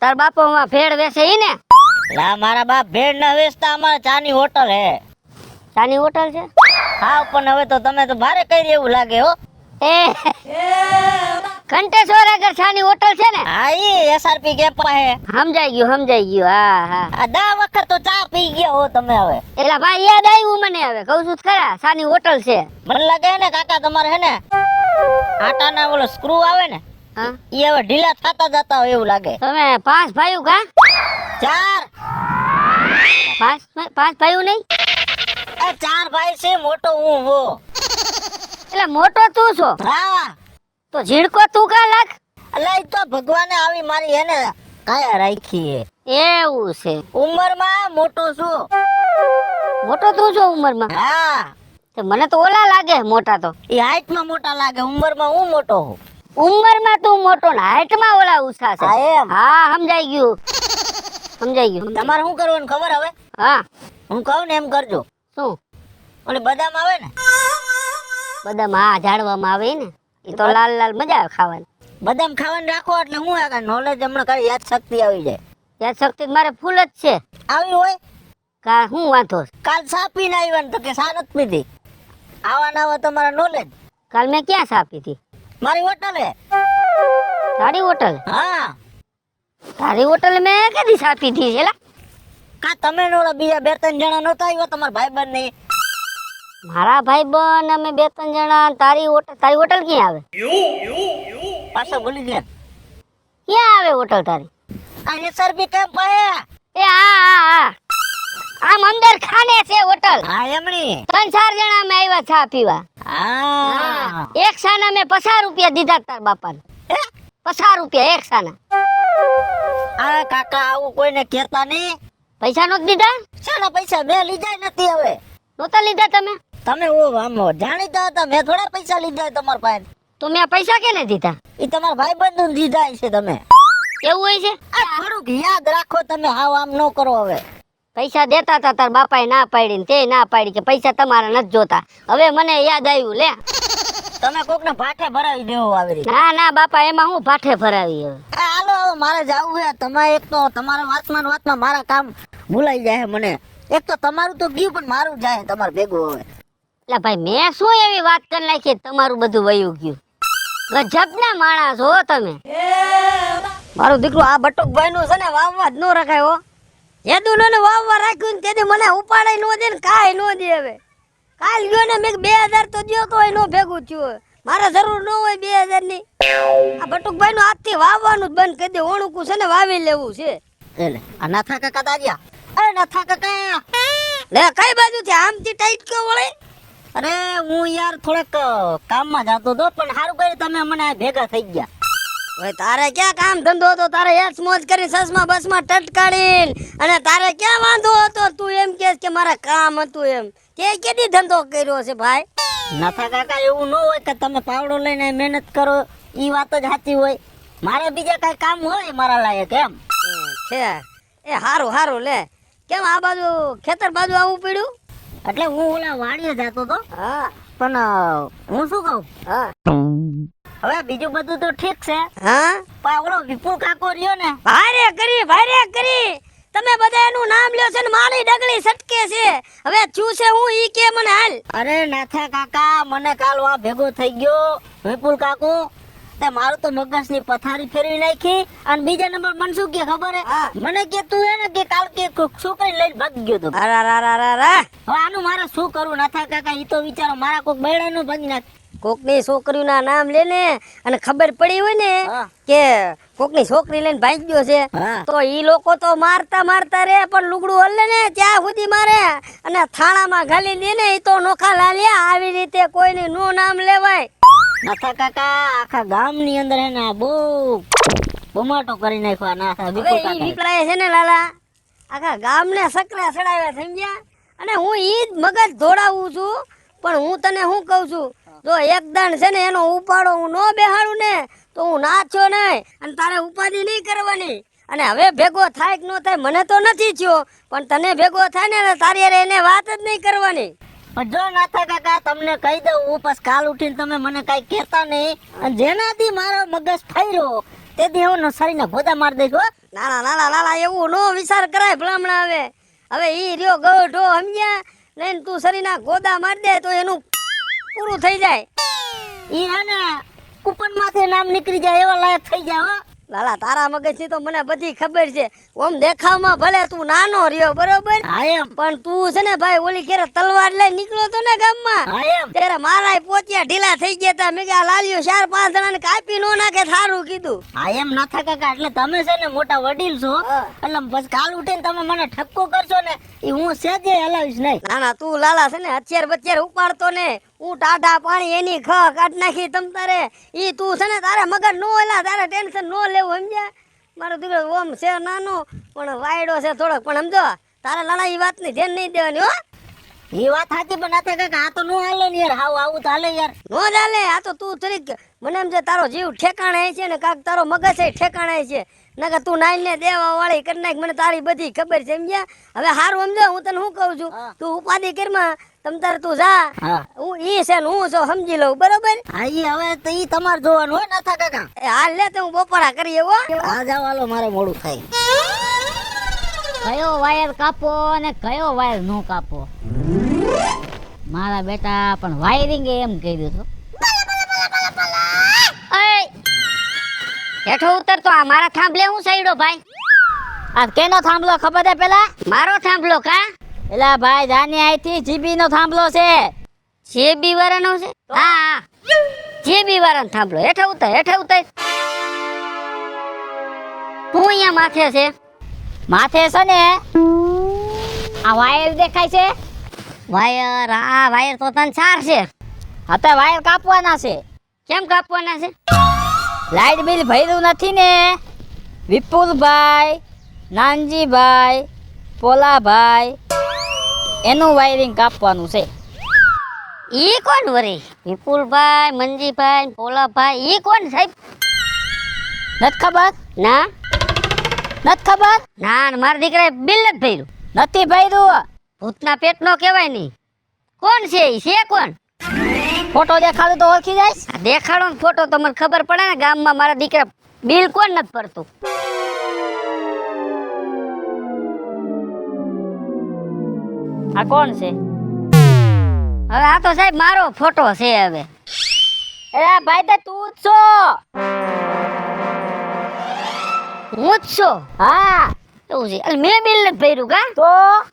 તાર બાપો માં ભેળ વેચે ઈ ને? લા મારા બાપ ભેળ ન વેચતા, અમારે ચાની હોટલ હે. ચાની હોટલ છે? હા પણ હવે તો તમે તો ભારે કરી એવું લાગે હો. એ ઘંટેશ્વર આગળ ચાની હોટલ છે ને? હા ઈ એસઆરપી કે હે. સમજાઈ ગયું. હા હા. આ 10 વખત તો ચા પી ગયા હો તમે હવે. એટલે ભાઈ યાદ આવ્યું મને. હવે કહું છું તો ખરા ચાની હોટલ છે. મને લાગે ને કાકા તમારે હે ને આટાના ઓલો સ્ક્રૂ આવે ને હા ઈ હવે ઢીલા થતા જતા હોય એવું લાગે. તમે 5 ભાઈઓ કા? 4 પાંચ ભાઈઓ નહીં? એ 4 ભાઈ છે, મોટો હું હો. એટલે મોટો તું છો હા તો ઝીણકો તું કા લાગ? અલા ઈ તો ભગવાને આવી મારી હે ને કાયા રાખી હે. એવું છે? ઉંમરમાં મોટો છું. મોટો તું છો ઉંમરમાં? હા તો મને તો ઓલા લાગે મોટા તો. ઈ હાઈટમાં મોટા લાગે, ઉંમરમાં હું મોટો હું. ઉંમરમાં તું મોટો ને હાઈટમાં ઓલા ઊંચા છે. હા, એમ? હા સમજાઈ ગયું. તમારે શું કરવાનું ખબર હવે? હા હું કહું ને એમ કરજો. શું? ઓલે બદામ આવે ને બદામ હા ઝાડવામાં આવે ઈ ને? એ તો લાલ લાલ મજા આવે ખાવાની. બદામ ખાવાનું રાખો એટલે હું આ નોલેજ હમણાં કરી યાદ શક્તિ આવી જાય. યાદ શક્તિ મારે ફૂલ જ છે. આવી હોય કા હું વાંધો છે? કાલ સા પીને આવ્યા ને તો કે સા નથી પીધી. આવા નાવા તમારા નોલેજ. કાલ મેં ક્યાં સાપી હતી? મારી હોટલ હે. તારી હોટલ? હા તારી હોટલ મેં કદી સાપી હતી છેલા? કા તમે ને ઓલા બીજા 2-3 જણા નહોતા આવ્યા તમારા ભાઈબંધ ને? મારા ભાઈબંધ અમે 2-3 જણા. તારી હોટલ ક્યાં આવે? પાછો ભૂલી ગયા. ક્યાં આવે હોટલ તારી? આ એસઆરપી કેમ્પ હે. એ હા આમ અંદર ખાને છે હોટલ. હા એમણી 3-4 જણા અમે આવ્યા ચા પીવા. હા એક સાના મેં 50 રૂપિયા દીધા તાર બાપાને. હે? 50 રૂપિયા એક સાના. આ કાકા આવું કોઈને કહેતા નહીં. પૈસા નોત દીધા? શાના પૈસા મેં લીધા નથી હવે. નહોતા લીધા તમે? તમે આમ જાણીતા હતા, મેં થોડા પૈસા લીધા તમારા પાસે. તો મેં પૈસા કેને દીધા? એ તમારા ભાઈબંધ ને દીધા છે તમે. એવું હોય છે? આ થોડુંક યાદ રાખો તમે, હાવ આમ ન કરો હવે. પૈસા દેતા હતા તાર બાપાએ ના પાડી ને તે ના પાડી કે પૈસા તમારા નથી જોતા. હવે મને યાદ આવ્યું લે. તમે કોકને ભાઠે ભરાવી દેવો આવી રીતે. ના બાપા એમાં હું ભાઠે ભરાવી હવે. હાલો હવે મારે જાવું છે. તમે એક તો તમારા વાતમાં મારા કામ ભૂલાઈ જાય મને. એક તો તમારું તો ગયું પણ મારું જાય તમારે ભેગું હવે. એટલે ભાઈ મેં શું એવી વાત કરી નાખી તમારું બધું વયું ગયું? ગજબના માણસ હો તમે. મારું દીકરું આ બટુકભાઈ નું છે ને વાવવા જ ન રખાય હો. જેદું ને વાવવા રાખ્યું ને તેથી મને ઉપાડે ન દે ને કાંઈ ન દે. હવે કાલ ગયો ને મેં 2000 તો દ્યો તો નો ભેગું થયું. મારે જરૂર ન હોય 2000 ની. આ બટુકભાઈ નું આજથી વાવવાનું જ બંધ કરી દે. ઓણુકું છે ને વાવી લેવું છે. એટલે આ નાથા કાકા દાદિયા. અરે નાથા કાકા લે કઈ બાજુ થી આમથી ટાઈટ કયો વળે? અરે હું યાર થોડેક કામમાં જતો હતો પણ સારું કર્યું તમે મને આ ભેગા થઈ ગયા. હવે તારે ક્યાં કામ ધંધો હતો? તારે એસ મોજ કરી સસમાં બસમાં ટટકાડીને અને તારે ક્યાં વાંધો હતો? તું એમ કહેશ કે મારા કામ હતું એમ. તે કેદી ધંધો કર્યો છે ભાઈ? નાથા કાકા એવું ન હોય કે તમે પાવડો લઈને મહેનત કરો ઈ વાત જ સાચી હોય. મારે બીજા કઈ કામ હોય મારા લાયક એમ છે. એ હારું લે. કેમ આ બાજુ ખેતર બાજુ આવવું પડ્યું? એટલે હું ઓલા વાડીએ જતો હતો હા પણ હું શું કહું હા હવે બીજું બધું તો ઠીક છે હા પણ ઓલો વિપુલ કાકો રહ્યો ને ભારે કરી તમે બધા એનું નામ લ્યો છે ને મારી ડગલી સટકે છે. હવે શું છે હું ઈ કે મને હાલ. અરે નાથા કાકા મને કાલ વા ભેગો થઈ ગયો વિપુલ કાકો. તે મારું તો મગજની પથારી ફેરવી નાખી. અને બીજા નંબર મને શું કે ખબર હે? મને કે તું હે ને કે કાલ કે છોકરી લઈને ભાગી ગયો તો. અરે હવે આનું મારે શું કરવું નાથા કાકા? ઈ તો વિચારો મારા કોક બૈડાનું ભાગી નાખ. કોકની છોકરીઓના નામ લે ને અને ખબર પડી હોય ને હા. કે કોકની છોકરી લઈને ભાગી ગયો છે હા. તો ઈ લોકો તો મારતા રે પણ લુગડું હલે ને ત્યાં સુધી મારે અને થાળામાં ગાલી દે ને ઈ તો નોખા લાલ્યા આવી રીતે કોઈની નું નામ લેવાય. નાથા કાકા આખા ગામની અંદર હે ને બહુ બમાટો કરી નાખ્યો નાથા હવે વિપુલ ઈ કાકા વિપરાય છે ને લાલા આખા ગામને સકરા સડાવ્યા સમજ્યા અને હું ઈ જ મગજ દોડાવું છું પણ હું તને શું કહું છું જો એક દાણ છે ને એનો ઉપાડો હું ન બેહાડું ને તો હું નાચ્યો નહીં અને તારે ઉપાધિ નહીં કરવાની અને હવે ભેગો થાય કે ન થાય મને તો નથી થયો પણ તને ભેગો થાય ને તારી હારે એને વાત જ નહીં કરવાની. પણ જો નાથા કાકા તમને કહી દઉં બસ કાલ ઉઠીને તમે મને કઈ કહેતા નહીં અને જેનાથી મારો મગજ ફર્યો તેથી હું નસારીને ગોદા મારી દઈશ હો. નાના એવું નો વિચાર કરાય ભલામણા હવે ઈ રહ્યો ગઢો સમજ્યા લઈને તું શરીરના ગોદા મારી દે તો એનું પૂરું થઈ જાય. ઈ હે ને કૂપન માંથી નામ નીકળી જાય એવા લાયક થઈ જાય હો. લાલા તારા મગજની તો મને બધી ખબર છે ઓમ દેખાવમાં ભલે તું નાનો રહ્યો બરોબર હા એમ પણ તું છે ને ભાઈ ઓલી ઘેરે તલવાર લઈ નીકળ્યો તો ને ગામમાં હા એમ ત્યારે મારા પોતિયા ઢીલા થઈ ગયા તા મેં કીધું લાલ્યો 4-5 જણાને કાપી નો નાખે થારું કીધું. હા એમ નાથા કાકા એટલે તમે છે ને મોટા વડીલ છો એટલે બસ કાલ ઉઠીને તમે મને ઠપકો કરશો ને ઈ હું સેજે હલાવીશ નહીં. ના તું લાલા છે ને હથિયાર બથિયાર ઉપાડતો ને હું ટાઢા પાણી એની ખ કાઢ નાખી તમ તારે ઈ તું છે ને તારે મગજ નો એલા તારે ટેન્શન નો લેવું સમજ્યા. મારો દીકરો ઓમ છે નાનો પણ વાયડો છે થોડોક પણ સમજો તારે લાલા ઈ વાતની ધ્યાન નહીં દેવાની હો. ઈ વાત સાચી પણ નાથા કાકા આ તો નો હાલે ને યાર હાવ આવું તો હાલે યાર. નો ચાલે આ તો તું થોડીક મને એમ છે તારો જીવ ઠેકાણે છે ને કાક તારો મગજ એ ઠેકાણે છે નકર તું નાઈને દેવા વાળી કરી નાખ મને તારી બધી ખબર છે સમજ્યા. હવે હારું સમજો હું તને શું કહું છું તું ઉપાધિ કરમાં તમ તારે તું જા હા હું ઈ છે ને હું છો સમજી લઉં બરોબર. હા ઈ હવે તો ઈ તમારે જોવાનું હોય નાથા કાકા. એ હાલ લે તો હું બપોરા કરી હો. આ જાવ હાલો મારે મોડું થાય. કયો વાયર કાપો અને કયો વાયર નો કાપો મારા બેટા પણ વાયરિંગ એમ કર્યું હતું. હેઠો ઉતર તો આ મારા થાંભલે હું સઈડો ભાઈ. આ કેનો થાંભલો ખબર છે પેલા? મારો થાંભલો કા એલા ભાઈ જાની આઈથી જીબી નો થાંભલો છે. જેબી વાળાનો છે. હા જેબી વાળાનો થાંભલો. હેઠો ઉતર હું અહીંયા માથે છે. માથે છે ને આ વાયર દેખાય છે. વાયર આ વાયર તો તને ચાર છે. હા તો વાયર કાપવાના છે. કેમ કાપવાના છે? લાઈટ બિલ ભર્યું નથી ને વિપુલભાઈ નાનજીભાઈ પોલાભાઈ એનું વાયરિંગ કાપવાનું છે. ઈ કોણ વરી? વિપુલભાઈ મંજીભાઈ પોલાભાઈ ઈ કોણ સાહેબ? નથી ખબર? ના નથી ખબર? ના મારા દીકરાએ બિલ જ ભર્યું. નથી ભર્યું. ભૂતના પેટનો કહેવાય નહીં. કોણ છે ઈ? છે કોણ? ફોટો દેખાડું તો ઓળખી જઈશ. આ દેખાડો ને ફોટો તો મને ખબર પડે ને ગામમાં મારા દીકરા બિલ કોણ નથી ભરતું. આ કોણ છે? હવે આ તો સાહેબ મારો ફોટો છે. હવે એ ભાઈ તો તું જ છો. હું જ છું. હા એવું છે એટલે મેં બિલ નથી ભર્યું કા? તો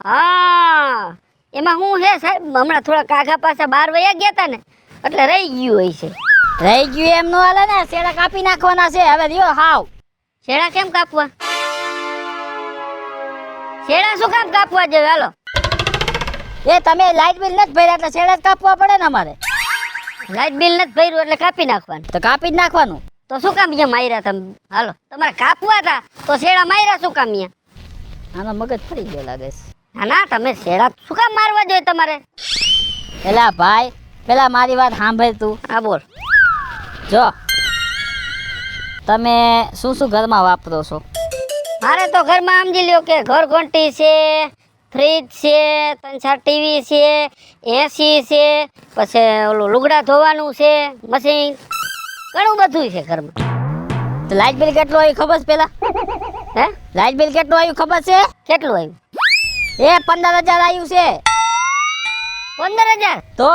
હા એમાં હું છે સાહેબ હમણાં થોડા કાકા પાસે બહાર વયા ગયા હતા ને એટલે રહી ગયું હોય છે. રહી ગયું એમ નો હાલે ને. શેડા કાપી નાખવાના છે હવે રહ્યો હાવ. શેડા કેમ કાપવા? શેડા શું કામ કાપવા જોઈએ? હાલો એ તમે લાઈટ બિલ નથી ભર્યા એટલે શેડા જ કાપવા પડે ને અમારે. લાઈટ બિલ નથી ભર્યું એટલે કાપી નાખવાનું. તો કાપી જ નાખવાનું. તો શું કામ અહીંયા માર્યા તમે? હાલો તમારે કાપવા હતા તો શેડા માર્યા શું કામ અહીંયા? આનો મગજ ફરી ગયો લાગે છે. ના ના તમે શેડા શું કામ મારવા જોઈએ તમારે? પેલા ભાઈ પેલા મારી વાત સાંભળ તું. હા બોલ. જો તમે શું શું ઘરમાં વાપરો છો? મારે તો ઘરમાં સમજી લ્યો કે ઘર ઘંટી છે, ફ્રીજ છે, 3-4 ટીવી છે, એસી છે, પછી ઓલું લુગડા ધોવાનું છે, મશીન, ઘણું બધું છે ઘરમાં. તો લાઈટ બિલ કેટલું આવ્યું ખબર છે પેલા? હે લાઈટ બિલ કેટલું આવ્યું ખબર છે? કેટલું આવ્યું? એ 15,000 આવ્યું છે. 15,000? તો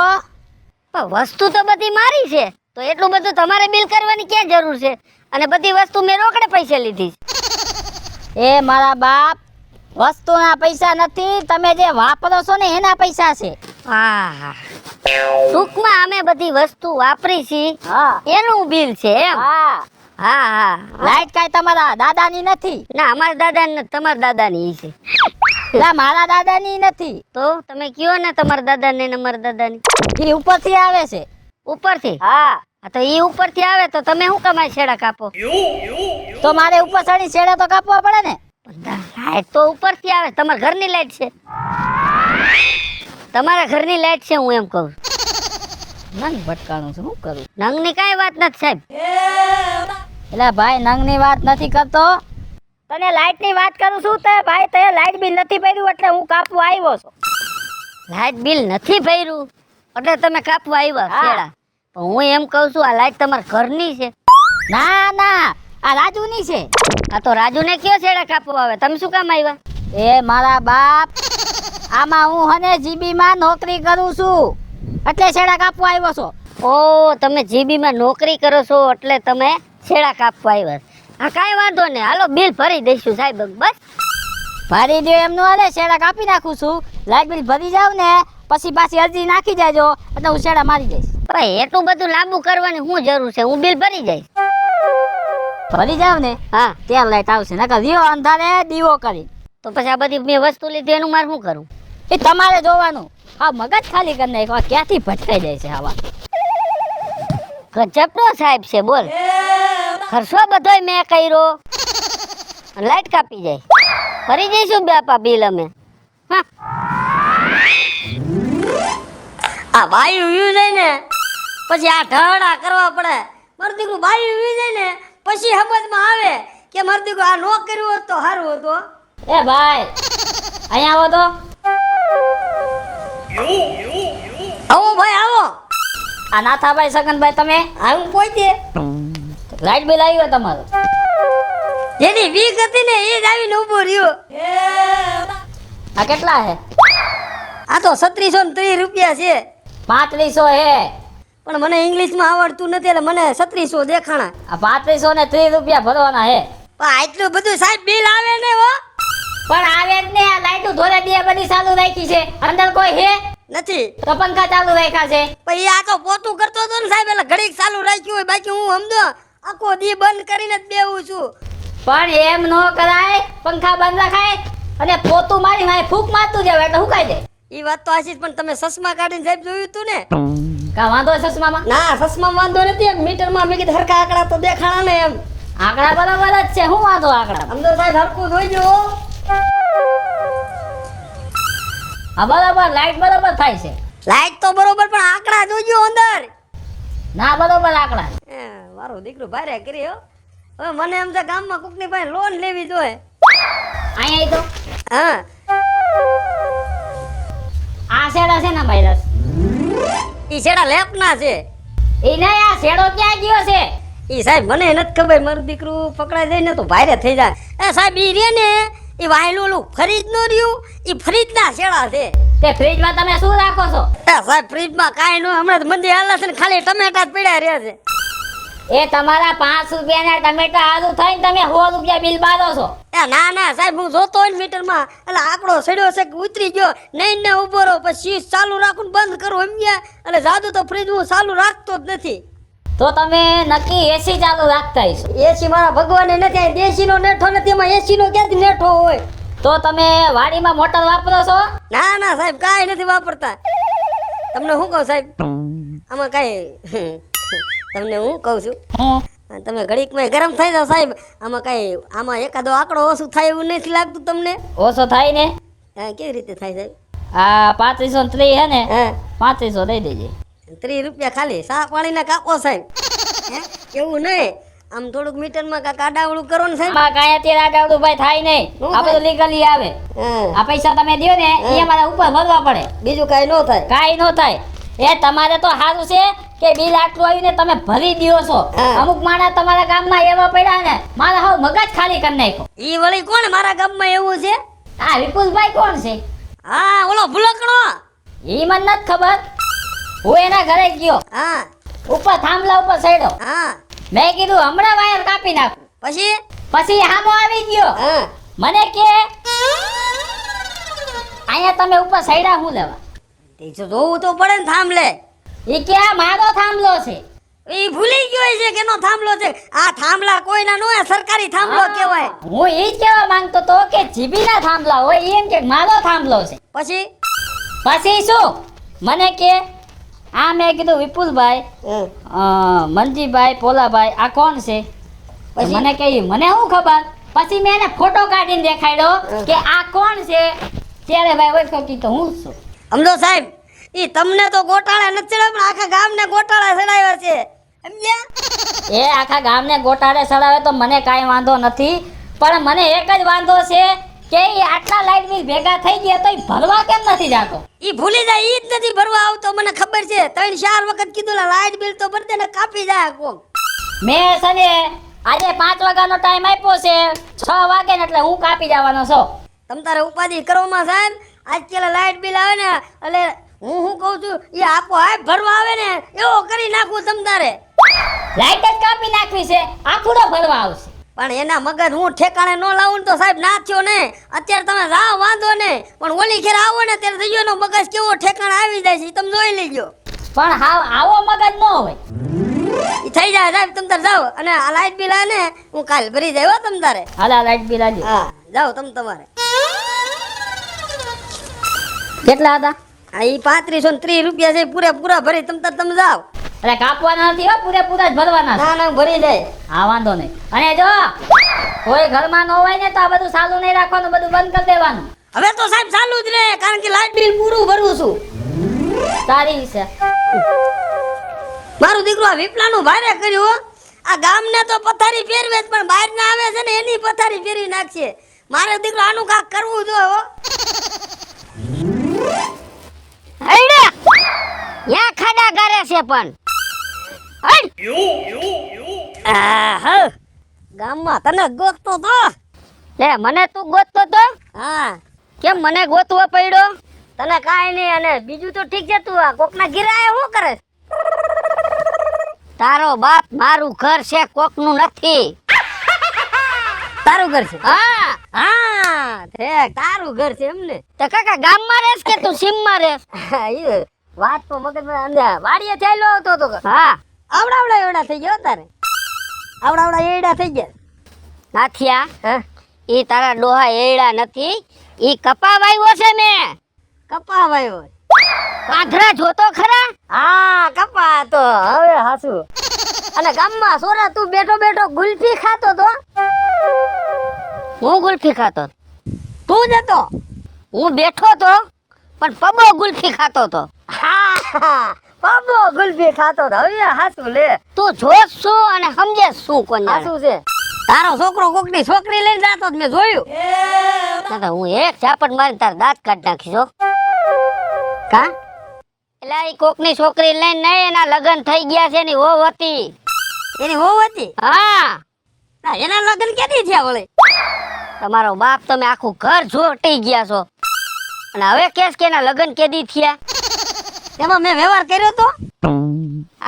પણ વસ્તુ તો બધી મારી છે તો એટલું બધું તમારે બિલ કરવાની ક્યાં જરૂર છે? અને બધી વસ્તુ મેં રોકડે પૈસા લીધી છે. એ મારા બાપ વસ્તુના પૈસા નથી, તમે જે વાપરો છો ને એના પૈસા છે. હા ટૂંકમાં અમે બધી વસ્તુ વાપરી છે હા એનું બિલ છે એમ. હા હા હા લાઈટ કાંઈ તમારા દાદાની નથી. ના અમારા દાદા ને તમારા દાદાની ઈ છે. એટલે મારા દાદાની નથી. તો તમે કયો ને તમારા દાદાને ને અમારા દાદાની એ ઉપરથી આવે છે. ઉપરથી. હા, હા તો ઈ ઉપરથી આવે તો તમે શું કમાય છેડા કાપો? તો મારે ઉપર ચડી છેડા તો કાપવા પડે ને. લાઈટ તો ઉપરથી આવે. તમારા ઘરની લાઈટ છે. તમારા ઘરની લાઈટ છે હું એમ કહું. નંગ ભટકાણું છે, શું કરું? નંગની કાંઈ વાત નથી સાહેબ. એટલે ભાઈ નંગની વાત નથી કરતો, તને લાઈટની વાત કરું છું. તે ભાઈ તે લાઈટ બિલ નથી ભર્યું એટલે હું કાપવા આવ્યો છું. લાઈટ બિલ નથી ભર્યું એટલે તમે કાપવા આવ્યા હા. છેડા. પણ હું એમ કહું છું આ લાઈટ તમારા ઘરની છે. ના ના, આ રાજુની છે. આ તો રાજુને કયો છેડા કાપવા આવે? તમે શું કામ આવ્યા? એ મારા બાપ, આમાં હું હને જીબી માં નોકરી કરું છું એટલે છેડા કાપવા આવ્યો છું. ઓ તમે જીબી માં નોકરી કરો છો એટલે તમે છેડા કાપવા આવ્યા. હા કાંઈ વાંધો નહીં, હાલો બિલ ભરી દઈશું સાહેબ. બસ ભરી દો એમનું હાલે, છેડા કાપી નાખું છું. લાઈટ બિલ ભરી જાવ ને પછી પાછી અરજી નાખી જાજો એટલે હું છેડા મારી જઈશ. ભાઈ એટલું બધું લાંબુ કરવાની શું જરૂર છે? હું બિલ ભરી જઈશ. ભરી જાવ ને હા ત્યાં લાઈટ આવશે, નકર દીવો અંધારે દીવો કરી. તો પછી આ બધી મેં વસ્તુ લીધી એનું મારે શું કરવું? એ તમારે જોવાનું. હા મગજ ખાલી કરી નાખો, ક્યાંથી ભટકાઈ જાય છે આવા. ગજબનો સાહેબ છે બોલ. ખર્ચો બધોય મેં કર્યો લાઈટ કાપી જાય. ભરી જઈશું બાપા બિલ અમે. હા આ બાયું વ્યૂ જાય ને પછી આ ઢળા કરવા પડે. મારું દીકરું બાયું વ્યૂ જાય ને પછી સમજમાં આવે કે મારું દીકરું આ નો કર્યું હોત તો સારું હતું. એ ભાઈ અહીંયા આવો તો. આવો ભાઈ આવો. આ નાથાભાઈ સગનભાઈ તમે આવું પહોંચે. લાઈટ બિલ આવ્યું તમારું. જેની વીક હતી ને એ જ આવીને ઊભો રહ્યો. આ કેટલા હે? આ તો 3630 રૂપિયા છે. 3500 હે. પણ મને ઇંગ્લિશમાં આવડતું નથી એટલે મને 3600 દેખાણા. આ 3530 રૂપિયા ભરવાના હે. પણ આટલું બધું સાહેબ બિલ આવે ને હો. પણ આવે જ ને, આ લાઈટો ધોરે દીએ બધી ચાલુ રાખી છે. અંદર કોઈ હે નથી. તો પંખા ચાલુ રાખ્યા છે. પણ એ આ તો પોતું કરતો હતો ને સાહેબ એટલે ઘડીક ચાલુ રાખ્યું હોય. બાકી હું સમજો આખો દી બંધ કરીને જ બેહું છું. પણ એમ ન કરાય, પંખા બંધ રખાય અને પોતું મારી મારે ફૂંક મારતું જાવ એટલે હુકાઈ જાય. એ વાત તો આશીષ પણ તમે ચશ્મા કાઢીને સાહેબ જોયું તું ને? કા વાંધો છે ચશ્મામાં? ના ચશ્મા વાંધો નથી. એમ મીટરમાં મેં કીધું હરખા આંકડા તો દેખાણા ને એમ. આંકડા બરાબર જ છે, શું વાંધો આંકડા? આમ તો સાહેબ હરખું જોઈજો. હા બરાબર, લાઈટ બરાબર થાય છે. લાઈટ તો બરોબર પણ આંકડા જોઈજો અંદર. ના બરાબર આંકડા. મારો દીકરો ભારે કરી હો. હવે મને એમ છે ગામમાં કોકની પાસે લોન લેવી જોઈએ. અહીંયા તો હા આ શેડા છે ને ભાઈરસ, ઈ છેડા લેપના છે. એ નહીં, આ શેડો ક્યાં ગયો છે? ઈ સાહેબ મને નથી ખબર. મારું દીકરું પકડાઈ જાય ને તો ભારે થઈ જાય. એ સાહેબ ઈ રે ને ઈ વાયલું ઓલું ફરીજ નો રહ્યું ઈ ફરીજના છેડા છે. તે ફ્રીજમાં તમે શું રાખો છો? એ સાહેબ ફ્રીજમાં કાંઈ ન હમણાં તો મંદી હાલે છે ને ખાલી ટમેટા જ પડ્યા રહ્યા છે. એ તમારા 5 રૂપિયાના ટમેટા આદુ થઈને તમે 100 રૂપિયા બિલ બાંધો છો. એ ના ના સાહેબ હું જોતો હોય ને મીટરમાં એટલે આંકડો સડ્યો છે કે ઉતરી ગયો નહીં ને ઉભો રહો પછી સ્વિચ ચાલુ રાખું બંધ કરું સમજ્યા. એટલે જાદુ તો ફ્રીજ હું ચાલુ રાખતો જ નથી. તો તમે નક્કી એસી ચાલુ રાખતા હશો. એસી મારા ભગવાને નથી. આ દેશીનો નેઠો નથી, એમાં એસીનો ક્યાંથી નેઠો હોય? તો તમે વાડીમાં મોટર વાપરો છો? ના ના સાહેબ કાંઈ નથી વાપરતા. તમને શું કહું સાહેબ આમાં કાંઈ તમને હું કહું છું તમે ઘડીકમાં ગરમ થઈ જાવ સાહેબ. આમાં કાંઈ આમાં એકાદો આંકડો ઓછું થાય એવું નથી લાગતું તમને? ઓછો થાય ને? હા કેવી રીતે થાય સાહેબ? આ 3530 હે ને, હા 3500 દઈ દેજે. 30 રૂપિયા ખાલી સા પાણીના કાપો સાહેબ. હે એવું નહીં, આમ થોડુંક મીટરમાં કાંક આડાવડું કરો ને સાહેબ. આમાં કાંઈ અત્યારે આડાવડું ભાઈ થાય નહીં. શું આ બધું લીગલી આવે. હા આ પૈસા તમે દો ને એ અમારા ઉપર ભરવા પડે, બીજું કાંઈ ન થાય. કાંઈ ન થાય. એ તમારે તો સારું છે કે બિલ આટલું આવ્યું ને તમે ભરી દ્યો છો. હા. અમુક માણસ તમારા ગામમાં એવા પડ્યા ને મારા હાવ મગજ ખાલી કરી નાખ્યો. ઈ વળી કોણ મારા ગામમાં એવું છે? આ વિપુલભાઈ કોણ છે? હા ઓલો ભૂલકણો. ઈ મને નથી ખબર. હું એના ઘરે ગયો, હા ઉપર થાંભલા ઉપર ચડ્યો. હા મેં કીધું હમણાં વાયર કાપી નાખું. પછી પછી હામો આવી ગયો. હા મને કે અહીંયા તમે ઉપર ચડ્યા હું લેવા? તે જો જોવું તો પડે ને થાંભલે. ઈ કે આ મારો થાંભલો છે. ઈ ભૂલી ગયો છે કે નો થાંભલો છે. આ થાંભલા કોઈના નો હોય, સરકારી થાંભલો કહેવાય. હું એ જ કહેવા માંગતો તો કે જીબીના થાંભલા હોય ઈ એમ કે મારો થાંભલો છે. પછી પછી શું મને કે આ મેં કીધું વિપુલભાઈ મનજીભાઈ પોલાભાઈ આ કોણ છે? મને કહી મને શું ખબર. પછી મેં એને ફોટો કાઢીને દેખાડ્યો કે આ કોણ છે. ત્યારે ભાઈ ઓળખો કીધું હું જ છું. સમજો સાહેબ, ઈ તમને તો ગોટાળા નથી ચડ્યા, પણ આખા ગામને ગોટાળા ચડાવ્યા છે. સમજ્યા? એ આખા ગામને ગોટાળે ચડાવે તો મને કાંઈ વાંધો નથી, પણ મને એક જ વાંધો છે કે ઈ આટલા લાઇટ બિલ ભેગા થઈ ગયા તો ઈ ભરવા કેમ નથી જાતો? ઈ ભૂલી જાય, ઈ જ નથી ભરવા આવતો. મને ખબર છે, 3-4 વખત કીધું લાઈટ બિલ તો ભરતે ને કાપી જાય કોક. મેં છે ને આજે 5 વાગ્યાનો ટાઈમ આપ્યો છે, 6 વાગે ને એટલે હું કાપી જવાનો છું. તમ તારે ઉપાધિ કરવામાં સાહેબ, આજકાલ લાઈટ બિલ આવે ને એટલે હું કહું છું, ઈ આપો આપ ભરવા આવે ને એવો કરી નાખું તમ તારે. લાઇટ જ કાપી નાખવી છે, આખું ભરવા આવશે. પણ એના મગજ હું ઠેકાણે ન લાવું ને તો સાહેબ ના થયો ને. અત્યારે તમે જાઓ વાંધો ને, પણ ઓલી ખેર આવો ને ત્યારે થઈ ગયો મગજ કેવો ઠેકાણે આવી જાય છે, ઈ તમે જોઈ લેજો. પણ હાવ આવો મગજ ન હોય. ઈ થઈ જાય સાહેબ, તમ તારે જાઓ. અને આ લાઈટ બિલ આવે ને હું કાલ ભરી જાય હો તમ તારે. હાલા લાઇટ બિલ આજે હા જાઓ તમારે. કેટલા હતા? આ ઈ 3530 રૂપિયા છે, પૂરેપૂરા ભરી તમે જાઓ. એટલે કાપવાના નથી હો, પૂરેપૂરા જ ભરવાના છે. ના ના ભરી જાય. હા વાંધો નહીં. અને જો કોઈ ઘરમાં ન હોય ને તો આ બધું ચાલુ નહીં રાખવાનું, બધું બંધ કરી દેવાનું. હવે તો સાહેબ ચાલુ જ રહે, કારણ કે લાઈટ બિલ પૂરું ભરું છું. સારી છે. મારું દીકરો આ વિપલાનું ભારે કર્યું હો. આ ગામને તો પથારી ફેરવે જ, પણ બહાર ના આવે છે ને એની પથારી ફેરવી નાખશે. મારે દીકરો આનું કાક કરવું જોઈએ હો. હઈડે યા ખાડા ગારે છે પણ આહ, ગામમાં તને ગોતતો તો. લે મને તું ગોતતો તો? હા કેમ મને ગોતવો પડ્યો? તને કાંઈ નહીં. અને બીજું તો ઠીક છે, તું આ કોકના ગિરાએ શું કરે? તારો બાપ મારું ઘર છે, કોકનું નથી. તારું ઘર છે? હા હા ઠેક તારું ઘર છે એમ ને. તો કાકા ગામમાં રહેશ કે તું સીમમાં રહેશ? ઈ વાત તો મગજમાં અંદર વાડીએ ચાલ્યો આવતો તો. હા આવડા એવડા થઈ ગયા તારે. આવડા એવડા થઈ ગયા. નાથિયા હા ઈ તારા ડોહા એડા નથી, ઈ કપા વાવ્યો છે મેં. કપા વાયો. પાથરા જોતો ખરા? હા કપા તો હવે હાસુ. અને ગામમાં સોરા તું બેઠો બેઠો ગુલ્ફી ખાતો તો. હું ગુલ્ફી ખાતો? તું જ હતો. હું બેઠો તો પણ પબો ગુલ્ફી ખાતો તો. હા બાબો ગુલ્ફી ખાતો તો. હવે હાસુ લે. તું જોશ શું અને સમજે શું કોને? હાસુ છે. તારો છોકરો કોકની છોકરી લઈને જાતો મેં જોયું. ના તો હું એક ઝાપટ મારી તાર દાંત કાઢ નાખીશો. કા એટલે ઈ કોકની છોકરી લઈને નહીં, એના લગ્ન થઈ ગયા છે, એની વહુ હતી. એની વહુ હતી? હા ના, એના લગ્ન ક્યાંથી થયા વળે? તમારો બાપ તમે આખું ઘર જોટી ગયા છો, અને હવે કેસ કે એના લગ્ન કેદી થયા? એમાં મેં વ્યવહાર કર્યો તો.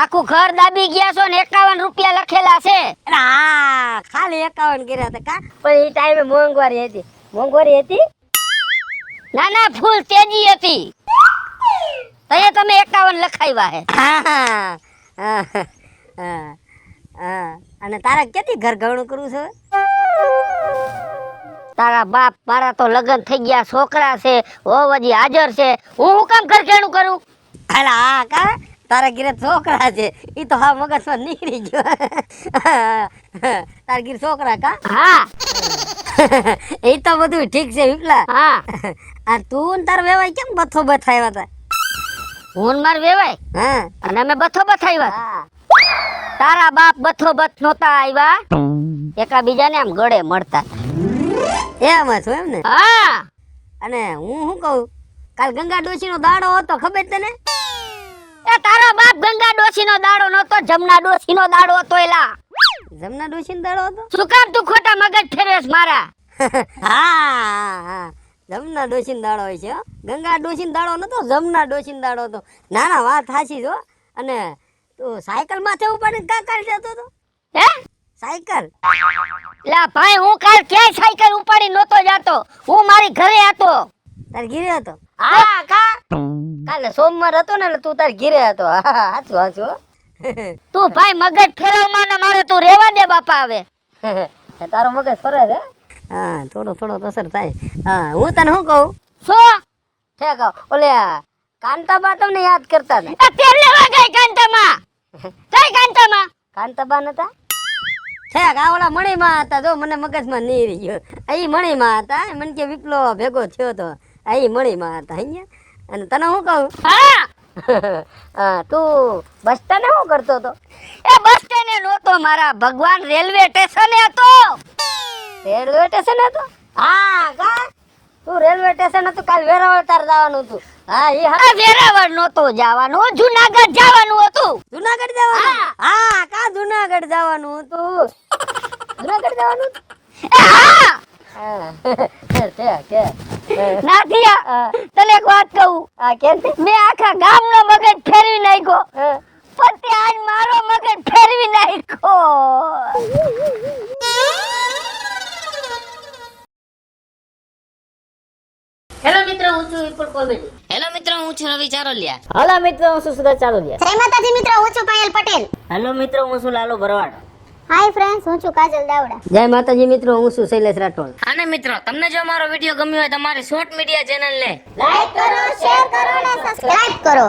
આખું ઘર દાબી ગયા છો ને 51 રૂપિયા લખેલા છે. હા ખાલી 51 કર્યા હતા કા. પણ એ ટાઈમે મોંઘવારી હતી. મોંઘવારી હતી? ના ના ફૂલ તેજી હતી. તઈએ તમે 51 લખાવ્યા હે. હા હા હા હા. અને તારા કેટલી ઘર ગણું કરવું છે? તારા બાપ મારા તો લગ્ન થઈ ગયા, છોકરા છે, વહુ હજી હાજર છે, હું શું કામ ઘર ઘેણું કરું? અલા હા કા તારા ઘરે છોકરા છે, ઈ તો હા મગજમાં નીકળી ગયો. તારા ઘરે છોકરા કા? હા એ તો બધું ઠીક છે વિપલા. હા આ તું ને તાર વેવાય કેમ બથો બથાવ્યા હતા? હું ને માર વેવાય હા અને અમે બથો બથાવ્યા. હા તારા બાપ બથો બથ નહોતા આવ્યા, એકા બીજાને આમ ગળે મળતા. એમાં છું એમ ને. હા અને હું શું કહું, કાલ ગંગા ડોશી નો દાડો હતો, ખબર તને? એ તારો બાપ ગંગા ડોશી નો દાડો નતો, જમના ડોશી નો દાડો હતો. એલા જમના ડોશી નો દાડો હતો? શું કામ તું ખોટા મગજ ફેરવેસ મારા? હા હા જમના ડોશી નો દાડો હોય છે હો. ગંગા ડોશી નો દાડો નતો, જમના ડોશી નો દાડો હતો. ના ના વાત સાચી છો. અને તું સાયકલ માથે ઉપાડીને કા કાઢ જતો હતો? હે સાયકલ? લા ભાઈ હું કાલ ક્યાંય સાયકલ ઉપાડી નહોતો જાતો, હું મારી ઘરે હતો. તાર ઘીરે હતો? હા કા કાલે સોમવાર હતો ને એટલે તું તાર ઘીરે હતો. હા સાચું સાચું. તું ભાઈ મગજ ફેરવમાં ને મારે તું રેવા દે બાપા હવે. તારો મગજ ફરે છે હા થોડો થોડો અસર થાય હા હું તને શું કહું શું ઠેક ઓલે કાંતાબા તમને યાદ કરતા હતા અત્યારે લેવા ગઈ કાંતામાં કઈ કાંતામાં કાંતાબા નતા ઠેક આ ઓલા મણીમાં હતા જો મને મગજમાં નહીં રહી ગયો અહીં મણીમાં હતા મને કે વિપલો ભેગો થયો તો અહીં મણીમાં હતા અહીંયા અને તને શું કહું હા હા તું બસ સ્ટેન્ડ શું કરતો હતો એ બસ સ્ટેન્ડે નહોતો મારા ભગવાન રેલવે સ્ટેશને હતો. રેલવે સ્ટેશન હતો હા કા તું રેલવે સ્ટેશન હતું કાલ વેરાવળ તાર જવાનું હતું હા એ હા આ વેરાવળ નહોતો જવાનું જુનાગઢ જવાનું હતું. જુનાગઢ જવાનું હા કા જુનાગઢ જવાનું હતું જુનાગઢ જવાનું હતું? એ હા હા ઠેક નાથી તને એક વાત કહું હા કેમ છે મેં આખા ગામનો મગજ ફેરવી નાખ્યો પણ તે આજ મારો મગજ ફેરવી નાખ્યો. હેલો મિત્રો હું છું વિપુલ કોમેડી. હેલો મિત્રો હું છું રવિ ચારોલિયા. હાલો મિત્રો હું શું સુધા ચાલુ ગયા જય માતાજી મિત્રો, હું છું પાયલ પટેલ. હેલો મિત્રો હું છું લાલુ ભરવાડ. હાય ફ્રેન્ડ્સ, હું છું કાજલ દાવડા. જય માતાજી મિત્રો હું શું શૈલેષ રાઠોડ અને મિત્રો તમને જો અમારો વિડીયો ગમ્યો હોય તમારી શોર્ટ મીડિયા ચેનલ ને લાઈક કરો, શેર કરો અને સબસ્ક્રાઇબ કરો.